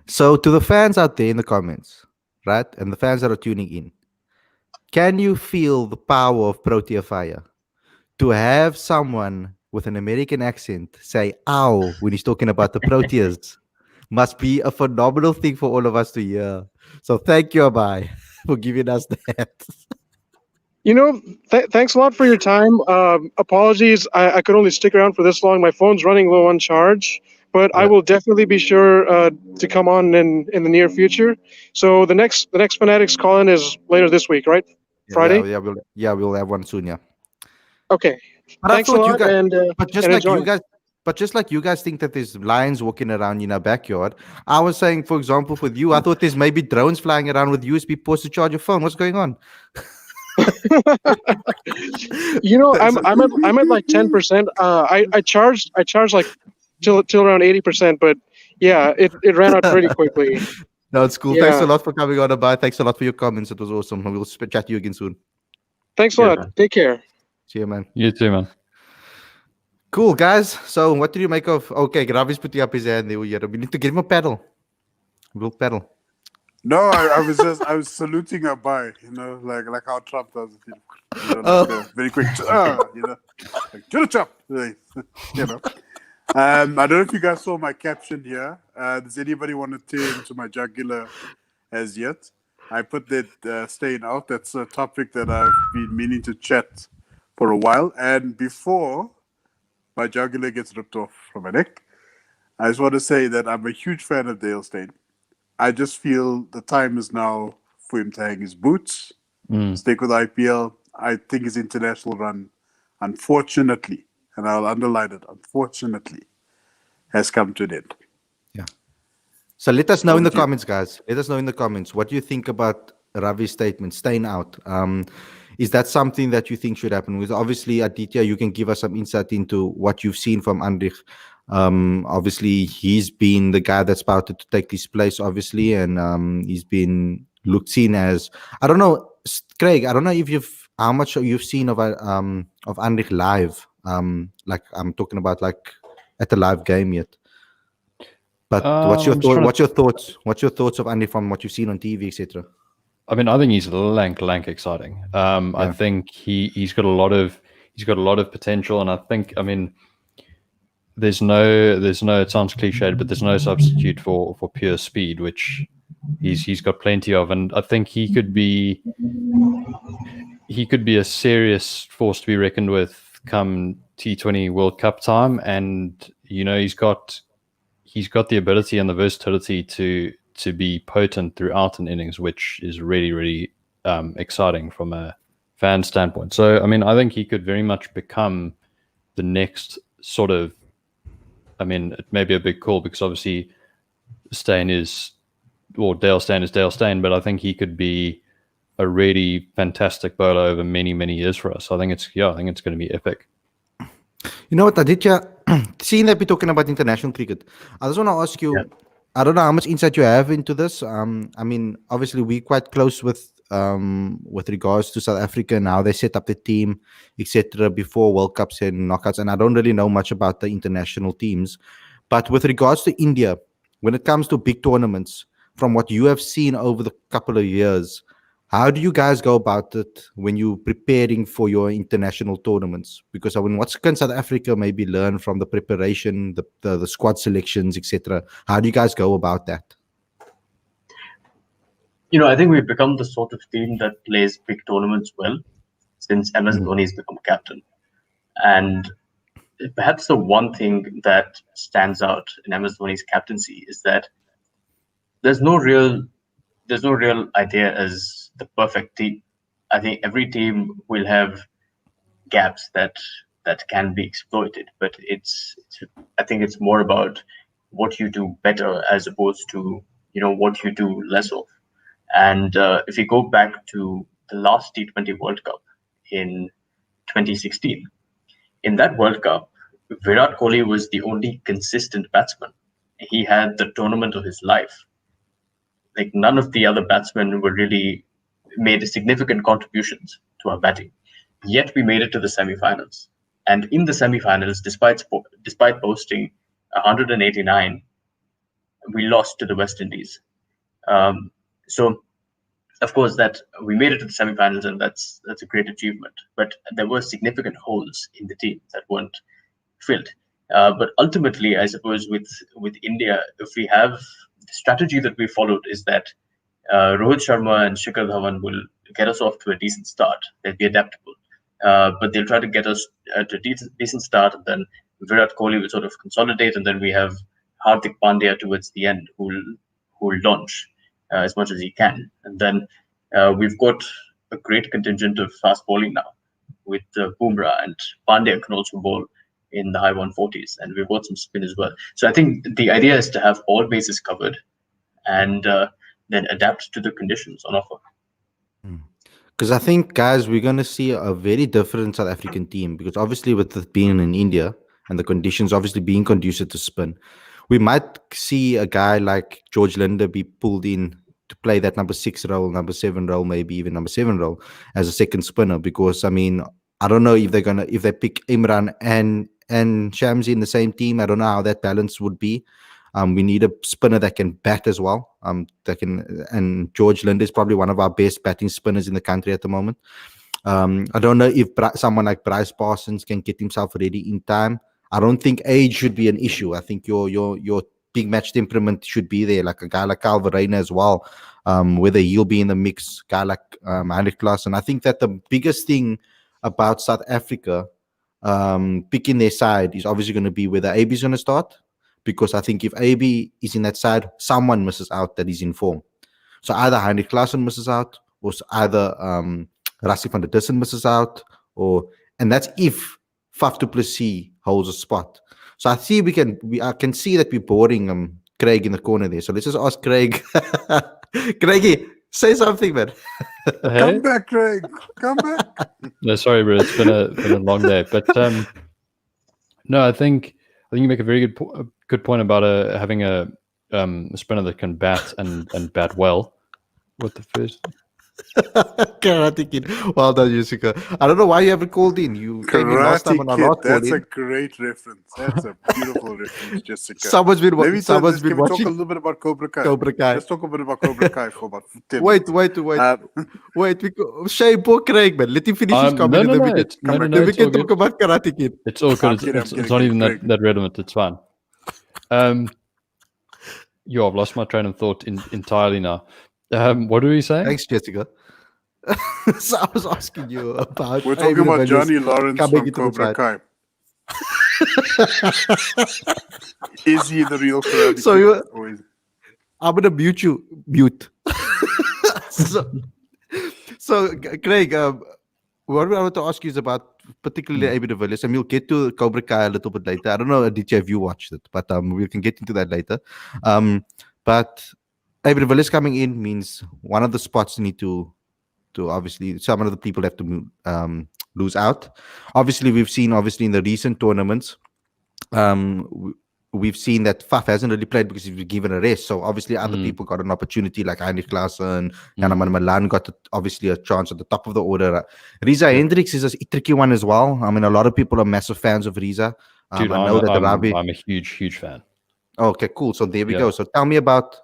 So to the fans out there in the comments, right, and the fans that are tuning in, can you feel the power of Protea Fire? To have someone with an American accent say "ow" when he's talking about the Proteas must be a phenomenal thing for all of us to hear. So thank you, Abai, for giving us that. Thanks a lot for your time. Apologies, I could only stick around for this long. My phone's running low on charge, but I will definitely be sure to come on in the near future. So the next Fanatics call-in is later this week, right? Friday? We'll have one soon, yeah. Okay. But Thanks a lot, but just like you guys think that there's lions walking around in our backyard, I was saying, for example, with you, I thought there's maybe drones flying around with USB ports to charge your phone. What's going on? I'm at like 10%. I charged like till around 80%, but yeah, it ran out pretty quickly. No, it's cool. Yeah. Thanks a lot for coming on, Abai. Thanks a lot for your comments. It was awesome. We'll chat to you again soon. Thanks a lot. Take care. See you, man. You too, man. Cool, guys. So what do you make of... Okay, Ravi's putting up his hand there. We need to give him a paddle. We'll paddle. No, I was saluting Abai, like how Trump does it, very quick, like chop, I don't know if you guys saw my caption here. Does anybody want to tear into my jugular as yet? I put that staying out. That's a topic that I've been meaning to chat for a while. And before my jugular gets ripped off from my neck, I just want to say that I'm a huge fan of Dale Steyn. I just feel the time is now for him to hang his boots, stick with IPL. I think his international run, unfortunately, and I'll underline it, unfortunately, has come to an end. Yeah. So let us know in the comments, guys. Let us know in the comments what you think about Ravi's statement, staying out. Is that something that you think should happen? With obviously, Aditya, you can give us some insight into what you've seen from Andrich. Obviously, he's been the guy that's spouted to take his place, obviously, and he's been seen as, I don't know, Craig, I don't know if how much you've seen of Andrich live. Like I'm talking about like at the live game yet. But what's your thoughts? What's your thoughts of Andrich from what you've seen on TV, etc.? I mean, I think he's lank exciting. I think he's got a lot of potential, and I think, I mean, there's no, it sounds cliched, but there's no substitute for pure speed, which he's got plenty of, and I think he could be a serious force to be reckoned with come T20 World Cup time, and he's got the ability and the versatility to be potent throughout an innings, which is really, really exciting from a fan standpoint. So, I mean, I think he could very much become the next sort of, I mean, it may be a big call because obviously Dale Steyn is Dale Steyn, but I think he could be a really fantastic bowler over many, many years for us. I think it's going to be epic. You know what, Aditya, seeing that we're talking about international cricket, I just want to ask you, I don't know how much insight you have into this. I mean, obviously we're quite close with regards to South Africa and how they set up the team, etc. before World Cups and knockouts, and I don't really know much about the international teams. But with regards to India, when it comes to big tournaments, from what you have seen over the couple of years, How do you guys go about it when you're preparing for your international tournaments? Because I mean, what can South Africa maybe learn from the preparation, the squad selections, etc.? How do you guys go about that? I think we've become the sort of team that plays big tournaments well since MS Dhoni has become captain. And perhaps the one thing that stands out in MS Dhoni's captaincy is that there's no real idea as the perfect team. I think every team will have gaps that can be exploited, but I think it's more about what you do better as opposed to what you do less of. And if you go back to the last T20 World Cup in 2016, in that World Cup, Virat Kohli was the only consistent batsman. He had the tournament of his life. Like, none of the other batsmen were really made significant contributions to our batting. Yet we made it to the semi-finals. And in the semi-finals, despite posting 189, we lost to the West Indies. So, of course, that we made it to the semi-finals, and that's a great achievement. But there were significant holes in the team that weren't filled. But ultimately, I suppose with India, if we have the strategy that we followed is that Rohit Sharma and Shikhar Dhawan will get us off to a decent start. They'll be adaptable, but they'll try to get us to a decent start, and then Virat Kohli will sort of consolidate, and then we have Hardik Pandya towards the end who will launch as much as he can, and then we've got a great contingent of fast bowling now with Bumrah, and Pandya can also bowl in the high 140s, and we've got some spin as well. So I think the idea is to have all bases covered and then adapt to the conditions on offer. Because I think, guys, we're going to see a very different South African team, because obviously with it being in India and the conditions obviously being conducive to spin, we might see a guy like George Linder be pulled in to play that number 6 role, number 7 role, maybe even number 7 role as a second spinner. Because I mean, I don't know if they pick Imran and Shamsi in the same team. I don't know how that balance would be. We need a spinner that can bat as well. And George Linder is probably one of our best batting spinners in the country at the moment. I don't know if someone like Bryce Parsons can get himself ready in time. I don't think age should be an issue. I think your big match temperament should be there, like a guy like Calvarena as well. Whether he'll be in the mix, guy like Heinrich Klaassen. I think that the biggest thing about South Africa picking their side is obviously going to be whether AB is going to start, because I think if AB is in that side, someone misses out that is in form. So either Heinrich Klaassen misses out, or either Rassie van der Dussen misses out, and that's if Faf du Plessis holds a spot. So I see I can see that we're boring Craig in the corner there. So let's just ask Craig. Craigie, say something, man. Hey? Come back, Craig. Come back. No, sorry, bro. It's been a long day, but no, I think you make a very good point about having a spinner that can bat and bat well. What the first? Karate Kid. Well done, Jessica. I don't know why you haven't called in. You came in last time and I'm not called That's in. a great reference. That's a beautiful reference, Jessica. Someone's been Can we talk a watching little bit about Cobra Kai? Cobra Kai. Let's talk a bit about Cobra Kai for about 10 Wait. minutes. Shame, poor Craig, man. Let him finish his comment. No, Then we can talk about Karate Kid. It's all good. It's not even that relevant. It's fine. I've lost my train of thought entirely now. What were you saying? Thanks, Jessica. So I was asking you about. We're talking about Johnny Lawrence from Cobra Kai. Is he the real Karate Kid? I'm gonna mute you. So Craig, what I want to ask you is about particularly AB de Villiers, and we'll get to Cobra Kai a little bit later. I don't know, DJ, if you watched it, but we can get into that later. But AB de Villiers coming in means one of the spots need to obviously some of the people have to lose out. Obviously, we've seen in the recent tournaments, we've seen that Faf hasn't really played because he's been given a rest. So obviously other people got an opportunity, like Heinrich Klaassen, Janaman Malan got obviously a chance at the top of the order. Riza Hendricks is a tricky one as well. I mean, a lot of people are massive fans of Riza. Dude, I know I'm a huge fan. Okay, cool. So there we go. So tell me about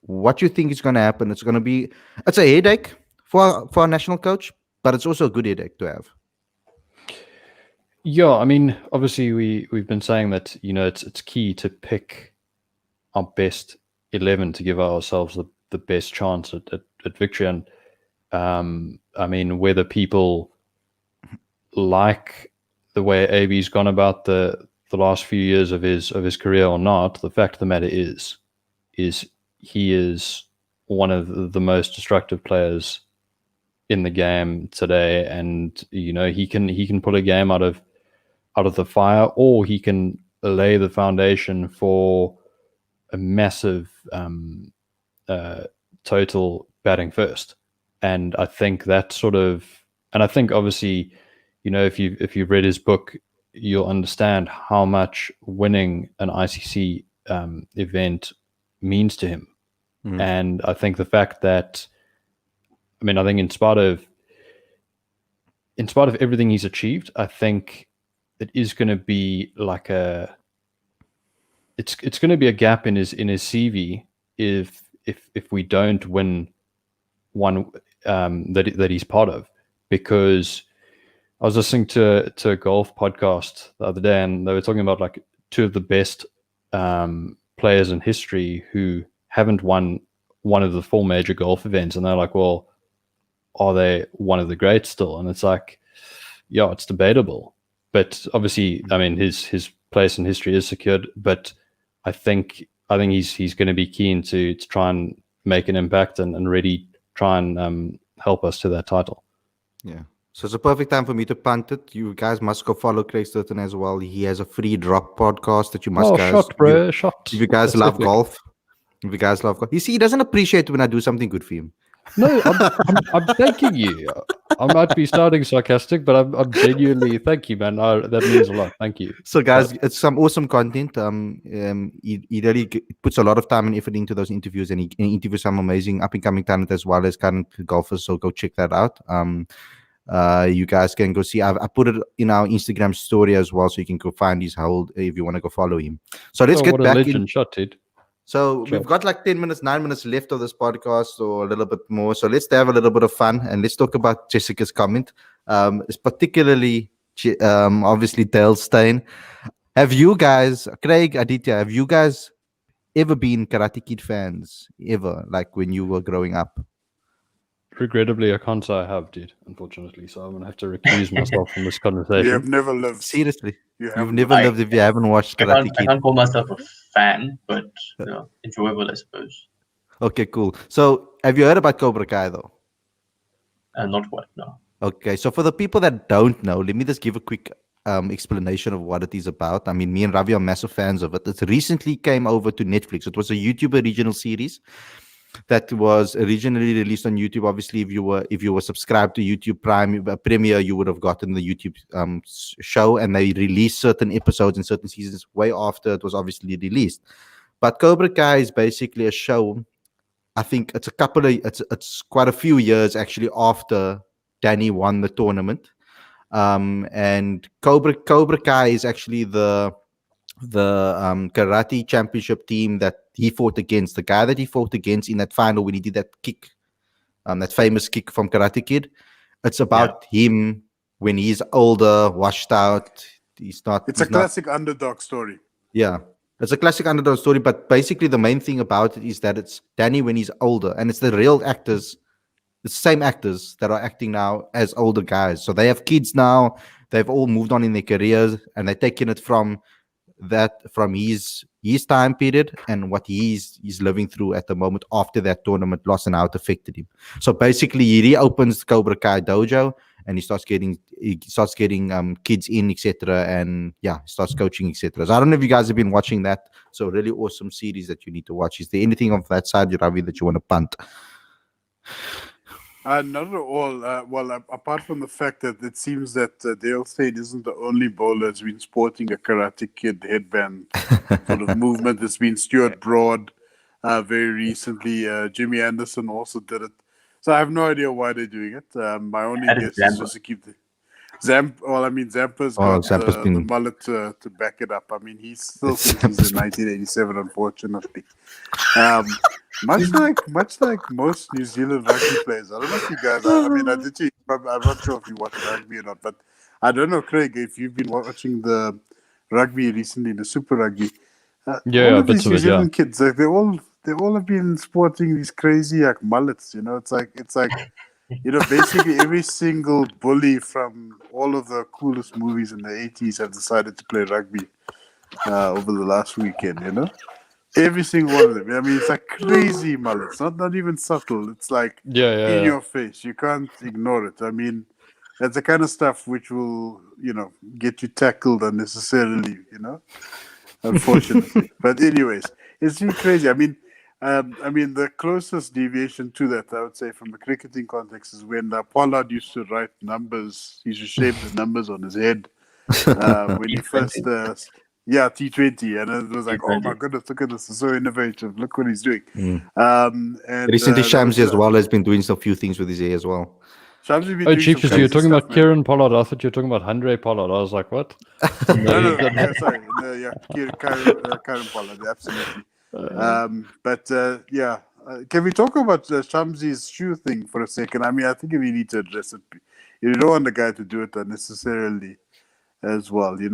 what you think is going to happen. It's a headache for a national coach, but it's also a good headache to have. Yeah, I mean, obviously we've been saying that, you know, it's key to pick our best 11 to give ourselves the best chance at victory. And I mean, whether people like the way AB's gone about the last few years of his career or not, the fact of the matter is he is one of the most destructive players in the game today. And you know, he can pull a game out of the fire, or he can lay the foundation for a massive total batting first. And I think that and I think obviously, you know, if you've read his book, you'll understand how much winning an ICC event means to him. Mhm. And I think the fact that, I mean, I think in spite of everything he's achieved, I think it is going to be like it's going to be a gap in his CV if we don't win one that he's part of. Because I was listening to a golf podcast the other day, and they were talking about like two of the best players in history who haven't won one of the full major golf events, and they're like, well, are they one of the greats still? And it's like, yeah, it's debatable, but obviously, I mean, his place in history is secured. But I think he's going to be keen to try and make an impact and really try and help us to that title. Yeah. So it's a perfect time for me to punt it. You guys must go follow Craig Sturton as well. He has a free drop podcast that you must Shot, bro, shot. If you guys That's love epic. golf. If you guys love golf. You see, he doesn't appreciate when I do something good for him. No, I'm thanking you. I might be starting sarcastic, but I'm genuinely, thank you, man. That means a lot. Thank you. So, guys, it's some awesome content. He really puts a lot of time and effort into those interviews, and he interviews some amazing up and coming talent as well as current golfers. So go check that out. You guys can go see. I put it in our Instagram story as well, so you can go find his hold if you want to go follow him. So let's get what back a legend shot, dude. So Sure. we've got like 9 minutes left of this podcast, or a little bit more. So let's have a little bit of fun, and let's talk about Jessica's comment. It's particularly obviously Dale Steyn. Have you guys, Craig, Aditya, have you guys ever been Karate Kid fans? Ever? Like when you were growing up? Regrettably, I can't say I have, dude, unfortunately. So I'm going to have to recuse myself from this You conversation. have never lived. Seriously? You've haven't. never lived if you haven't watched I Karate can't Kid. call myself a fan, but you know, enjoyable, I suppose. Okay, cool. So have you heard about Cobra Kai though? Not quite, no. Okay, so for the people that don't know, let me just give a quick explanation of what it is about. I mean, me and Ravi are massive fans of it. It recently came over to Netflix. It was a YouTube original series that was originally released on YouTube. Obviously, if you were subscribed to YouTube Prime Premiere, you would have gotten the YouTube show, and they released certain episodes and certain seasons way after it was obviously released. But Cobra Kai is basically a show. I think it's it's quite a few years actually after Danny won the tournament, and Cobra Kai is actually the karate championship team that he fought against. The guy that he fought against in that final when he did that kick, that famous kick from Karate Kid. It's about him when he's older, washed out. It's a classic underdog story. Yeah. It's a classic underdog story, but basically the main thing about it is that it's Danny when he's older, and it's the real actors, the same actors that are acting now as older guys. So they have kids now. They've all moved on in their careers, and they're taking it from his time period and what he's living through at the moment after that tournament loss and how it affected him. So basically, he reopens the Cobra Kai dojo, and he starts getting kids in, etc. And he starts coaching, etc. So I don't know if you guys have been watching that. So really awesome series that you need to watch. Is there anything on that side, Ravi, that you want to punt? Not at all. Well, apart from the fact that it seems that Dale Steyn isn't the only bowler that's been sporting a Karate Kid headband sort of movement. It's been Stuart Broad very recently. Jimmy Anderson also did it. So I have no idea why they're doing it. My only guess is just to keep the Zampa's got the mullet to back it up. I mean, he still thinks he's in 1987, unfortunately. Much like most New Zealand rugby players. I don't know if you guys. I mean, I'm not sure if you watch rugby or not, but I don't know, Craig, if you've been watching the rugby recently, the Super Rugby. All of bits these of New it, yeah. Zealand kids, like, they all have been sporting these crazy like mullets. It's like basically every single bully from all of the coolest movies in the 80s have decided to play rugby over the last weekend. Every single one of them. I mean, it's like crazy mullets, not even subtle. It's like in your face. You can't ignore it. I mean, that's the kind of stuff which will, get you tackled unnecessarily, unfortunately. But anyways, it's really crazy. I mean, the closest deviation to that, I would say, from a cricketing context, is when Pollard used to write numbers. He used to shape the numbers on his head when he first. T20, and it was like, oh my goodness, look at this, it's so innovative. Look what he's doing. And Recently, Shamsi as well has been doing some few things with his hair as well. Shamsi been Oh, doing Chief, some so you're talking crazy about stuff, Kieran Pollard. I thought you were talking about Andre Pollard. I was like, what? No, sorry. No, yeah, Karen Pollard, absolutely. Can we talk about Shamsi's shoe thing for a second? I mean, I think we need to address it. You don't want the guy to do it unnecessarily as well. If you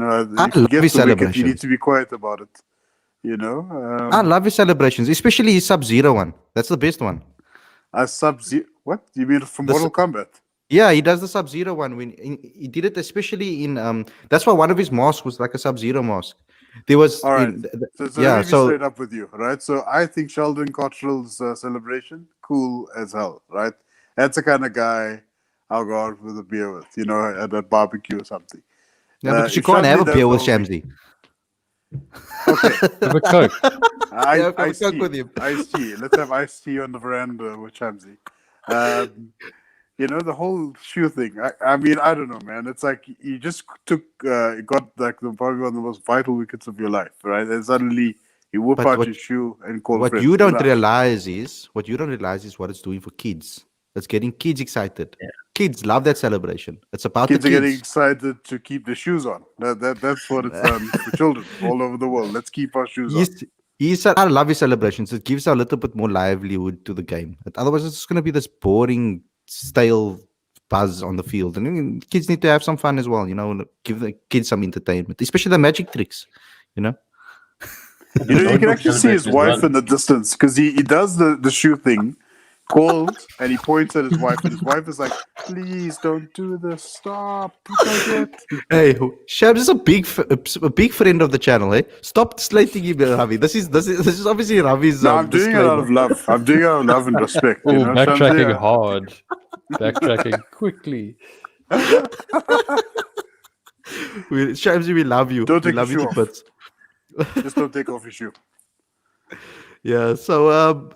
get the wicket, you need to be quiet about it. I love his celebrations, especially his Sub-Zero one. That's the best one. A Sub-Zero? What? You mean from Mortal Kombat? Yeah, he does the Sub-Zero one. When he did it, especially in that's why one of his masks was like a Sub-Zero mask. There was all right. So let me be straight up with you, right? So I think Sheldon Cottrell's celebration cool as hell, right? That's the kind of guy I'll go out with a beer with, at a barbecue or something. Yeah, because you can't have a beer with Shamsi. Okay. Have a Coke. I see. With him. Iced tea. Let's have iced tea on the veranda with Shamsi. The whole shoe thing. I mean, I don't know, man. It's like you just got like probably one of the most vital wickets of your life, right? And suddenly you whip out your shoe and call friends. What you don't realize is what it's doing for kids. It's getting kids excited. Yeah. Kids love that celebration. It's about kids the kids. Are getting excited to keep their shoes on. That's what it's done for children all over the world. Let's keep our shoes on. I love his celebrations. It gives a little bit more livelihood to the game. Otherwise, it's going to be this boring, stale buzz on the field. And kids need to have some fun as well. Give the kids some entertainment, especially the magic tricks. You can actually see his wife in the distance because he does the shoe thing. Called and he points at his wife, and his wife is like, "Please don't do this. Stop." Hey, Shams is a big friend of the channel. Hey, stop slating him, Ravi. This is obviously Ravi's. No, I'm doing it out of love. I'm doing it out of love and respect. Backtracking hard. Backtracking quickly. Shamsi, we love you. Don't take love your you shoe off. Just don't take off your shoe. Yeah. So,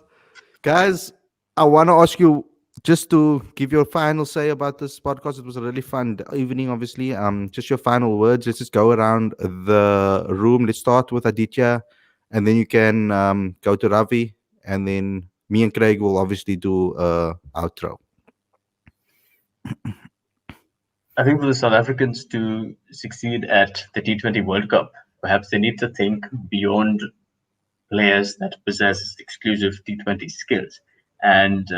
guys, I want to ask you just to give your final say about this podcast. It was a really fun evening, obviously. Just your final words. Let's just go around the room. Let's start with Aditya, and then you can go to Ravi, and then me and Craig will obviously do outro. I think for the South Africans to succeed at the T20 World Cup, perhaps they need to think beyond players that possess exclusive T20 skills. And,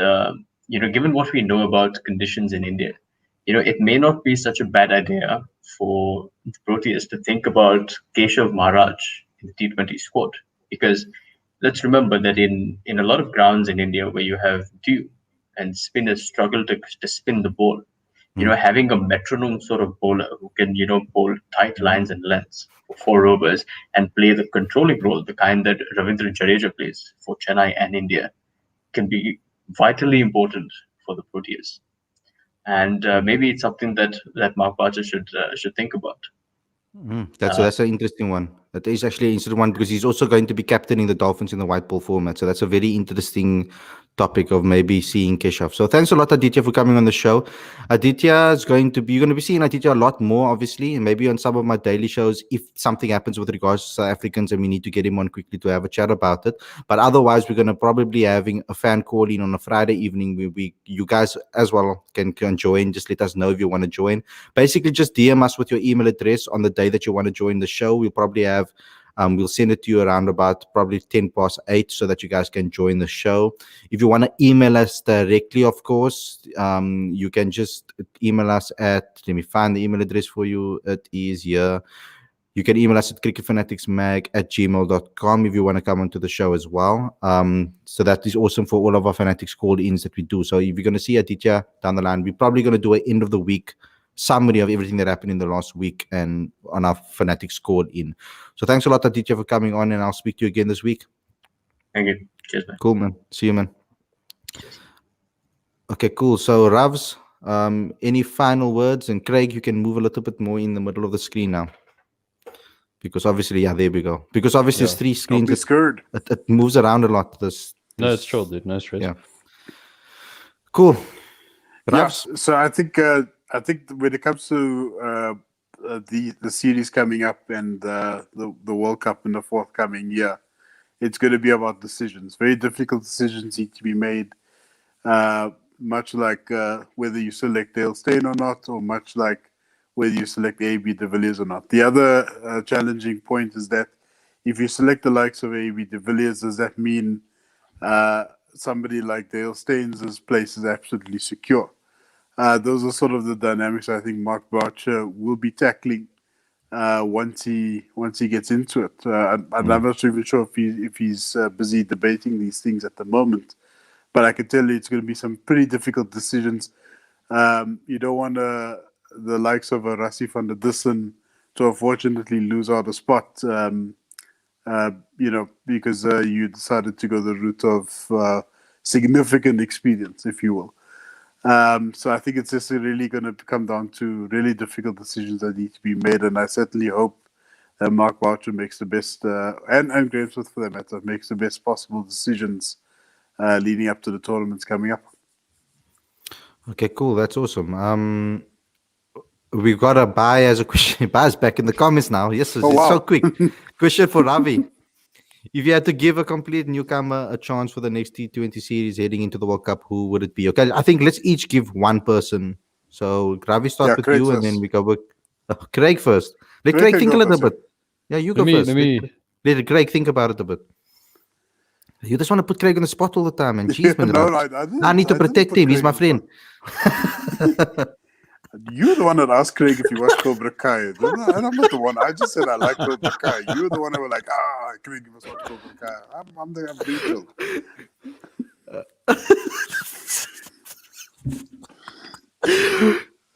given what we know about conditions in India, it may not be such a bad idea for the Proteas to think about Keshav Maharaj in the T20 squad. Because let's remember that in a lot of grounds in India where you have dew and spinners struggle to spin the ball, having a metronome sort of bowler who can, bowl tight lines and lengths for 4 overs and play the controlling role, the kind that Ravindra Jadeja plays for Chennai and India, can be vitally important for the Proteas. And maybe it's something that Mark Barcher should think about. That's an interesting one. That is actually an interesting one because he's also going to be captaining the Dolphins in the white ball format. So that's a very interesting topic of maybe seeing Keshav. So thanks a lot, Aditya, for coming on the show. Aditya is you're going to be seeing Aditya a lot more, obviously, and maybe on some of my daily shows if something happens with regards to South Africans and we need to get him on quickly to have a chat about it. But otherwise, we're going to probably having a fan call in on a Friday evening where you guys as well can join. Just let us know if you want to join. Basically, just DM us with your email address on the day that you want to join the show. We'll probably have We'll send it to you around about probably 8:10 so that you guys can join the show. If you want to email us directly, of course, you can just email us at, let me find the email address for you. It is here. You can email us at cricketfanaticsmag@gmail.com if you want to come onto the show as well. So that is awesome for all of our Fanatics call-ins that we do. So if you're going to see Aditya down the line, we're probably going to do an end of the week summary of everything that happened in the last week and on our Fanatics call-in. So thanks a lot, Aditya, for coming on, and I'll speak to you again this week. Thank you. Cheers, man. Cool, man. See you, man. Okay, cool. So, Ravs, any final words? And Craig, you can move a little bit more in the middle of the screen now. Because obviously, yeah, there we go. Because obviously, there's 3 screens. Don't be scared. It moves around a lot. No, it's chill, dude. No stress. Yeah. Cool. Yeah, Ravs? so I think when it comes to the series coming up and the World Cup in the forthcoming year, it's going to be about decisions. Very difficult decisions need to be made. Much like whether you select Dale Steyn or not, or much like whether you select AB de Villiers or not. The other challenging point is that if you select the likes of AB de Villiers, does that mean somebody like Dale Steyn's place is absolutely secure? Those are sort of the dynamics I think Mark Boucher will be tackling once he gets into it. I'm not even sure if he's busy debating these things at the moment, but I can tell you it's going to be some pretty difficult decisions. You don't want the likes of a Rassie van der Dussen to unfortunately lose out a spot, because you decided to go the route of significant experience, if you will. So I think it's just really going to come down to really difficult decisions that need to be made, and I certainly hope that Mark Boucher makes the best, and Graham Smith for that matter, makes the best possible decisions leading up to the tournaments coming up. Okay, cool. That's awesome. We've got a buy as a question. Buy's back in the comments now. Yes, it's wow. so quick. Question for Ravi. If you had to give a complete newcomer a chance for the next T20 series heading into the World Cup, who would it be? Okay, I think let's each give one person. So Ravi, start with Craig you, first. and then we go with Craig first. Let Craig think a little bit. Yeah, you go first. Let Craig think about it a bit. You just want to put Craig on the spot all the time, and jeez, man. No, I didn't. I need to protect him. He's my friend. You're the one that asked Craig if he watched Cobra Kai. And I'm not the one. I just said I like Cobra Kai. You're the one that were like, Craig, you must watch Cobra Kai. I'm being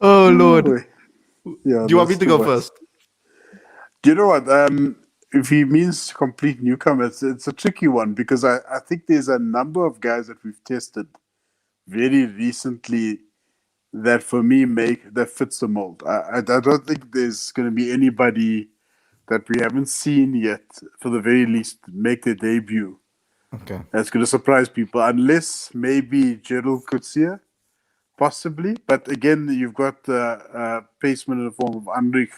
Oh, Lord. Yeah, Do you want me to go first? Do you know what? If he means complete newcomers, it's a tricky one because I think there's a number of guys that we've tested very recently that for me that fits the mold. I don't think there's going to be anybody that we haven't seen yet, for the very least, make their debut. Okay. That's going to surprise people, unless maybe Gerald Coetzee, possibly. But again, you've got pacemen in the form of Anrich,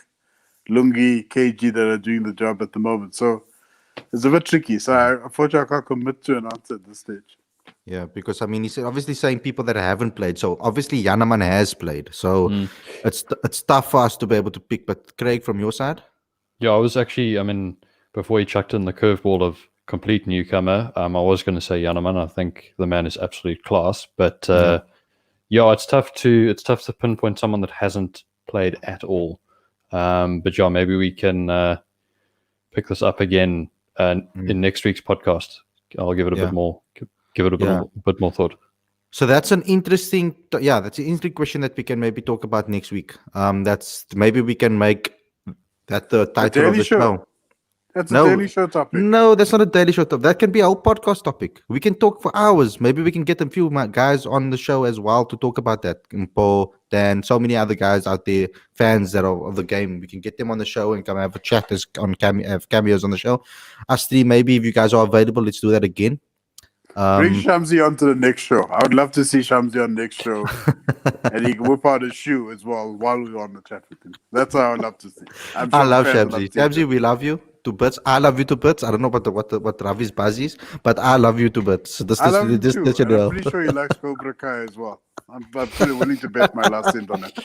Lungi, KG that are doing the job at the moment. So it's a bit tricky. So unfortunately, I can't commit to an answer at this stage. Yeah, because I mean, he's obviously saying people that haven't played. So obviously, Janneman has played. So it's tough for us to be able to pick. But Craig, from your side? Yeah, I was actually, before he chucked in the curveball of complete newcomer, I was going to say Janneman. I think the man is absolute class. But it's tough to pinpoint someone that hasn't played at all. But yeah, maybe we can pick this up again in next week's podcast. I'll give it a bit more. Give it a bit more thought. So that's an interesting, that's an interesting question that we can maybe talk about next week. That's maybe we can make that the title of the show. That's a Daily Show topic. No, that's not a Daily Show topic. That can be our podcast topic. We can talk for hours. Maybe we can get a few guys on the show as well to talk about that. Paul, Dan, so many other guys out there, fans that are of the game. We can get them on the show and come have a chat have cameos on the show. Us three, maybe if you guys are available, let's do that again. Bring Shamsi on to the next show. I would love to see Shamsi on the next show. And he can whip out his shoe as well while we're on the chat with him. That's what I would love to see. I love Shamsi. Shamsi, we love you to bits. I love you to bits. I don't know what Ravi's buzz is, but I love you to bits. I love you too. And I'm pretty sure he likes Cobra Kai as well. I'm pretty willing to bet my last cent on it.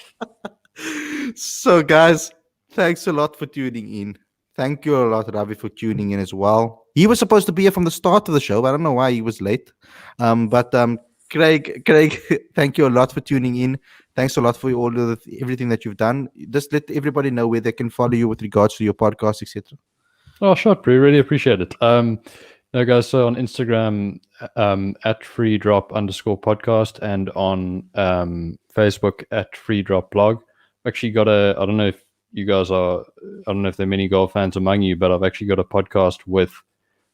So, guys, thanks a lot for tuning in. Thank you a lot, Ravi, for tuning in as well. He was supposed to be here from the start of the show, but I don't know why he was late. But Craig, thank you a lot for tuning in. Thanks a lot for all of everything that you've done. Just let everybody know where they can follow you with regards to your podcast, etc. Oh, sure, Pre. Really appreciate it. No, guys. So on Instagram, at freedrop_podcast, and on Facebook at freedropblog. Actually, got a. I don't know if you guys are. I don't know if there are many golf fans among you, but I've actually got a podcast with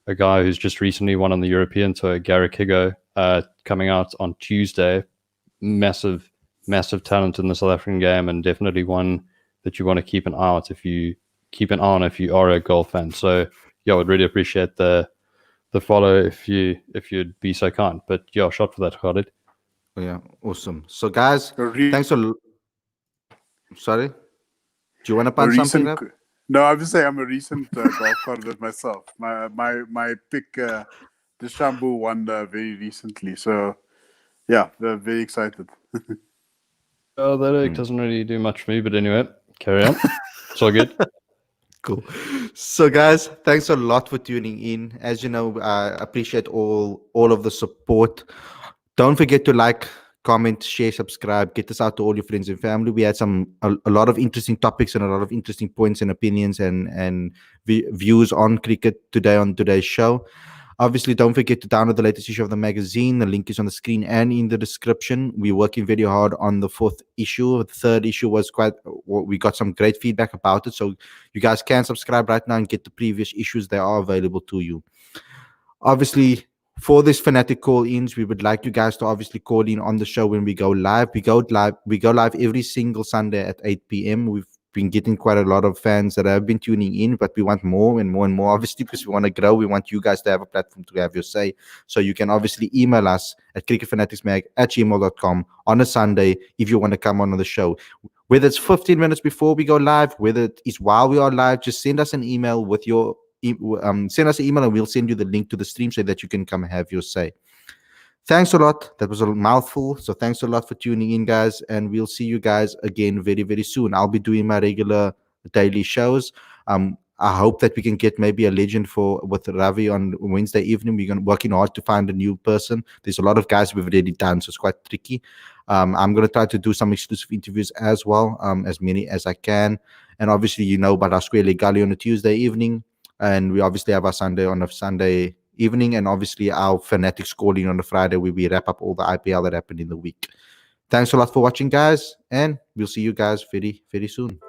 a guy who's just recently won on the European Tour, Garrick Higo, coming out on Tuesday. Massive talent in the South African game, and definitely one that you want to keep an eye on if you are a golf fan. So yeah, I would really appreciate the follow if you'd be so kind. But yeah, shot for that, Khalid. Yeah, awesome. So guys, A thanks a lot. Sorry, do you want to punch something up? No, I would say I'm a recent golf candidate myself. My pick, Deshambu, won very recently. So yeah, they're very excited. Oh, that doesn't really do much for me, but anyway, carry on. It's all good. Cool. So guys, thanks a lot for tuning in. As you know, I appreciate all of the support. Don't forget to like, comment, share, subscribe, get this out to all your friends and family. We had a lot of interesting topics and a lot of interesting points and opinions and views on cricket today on today's show. Obviously, don't forget to download the latest issue of the magazine. The link is on the screen and in the description. We're working very hard on the 4th issue. The 3rd issue was we got some great feedback about it. So you guys can subscribe right now and get the previous issues. They are available to you. Obviously, for this Fanatic call-ins, we would like you guys to obviously call in on the show when we go live. We go live every single Sunday at 8 p.m. We've been getting quite a lot of fans that have been tuning in, but we want more and more and more, obviously, because we want to grow. We want you guys to have a platform to have your say. So you can obviously email us at cricketfanaticsmag@gmail.com on a Sunday if you want to come on the show. Whether it's 15 minutes before we go live, whether it is while we are live, just send us an email with your send us an email and we'll send you the link to the stream so that you can come have your say. Thanks a lot. That was a mouthful. So thanks a lot for tuning in, guys. And we'll see you guys again very, very soon. I'll be doing my regular daily shows. I hope that we can get maybe a legend with Ravi on Wednesday evening. We're working hard to find a new person. There's a lot of guys we've already done, so it's quite tricky. I'm going to try to do some exclusive interviews as well, as many as I can. And obviously, you know about our Square Leg Gully on a Tuesday evening. And we obviously have our Sunday on a Sunday evening, and obviously our Fanatics calling on a Friday where we wrap up all the IPL that happened in the week. Thanks a lot for watching, guys, and we'll see you guys very, very soon.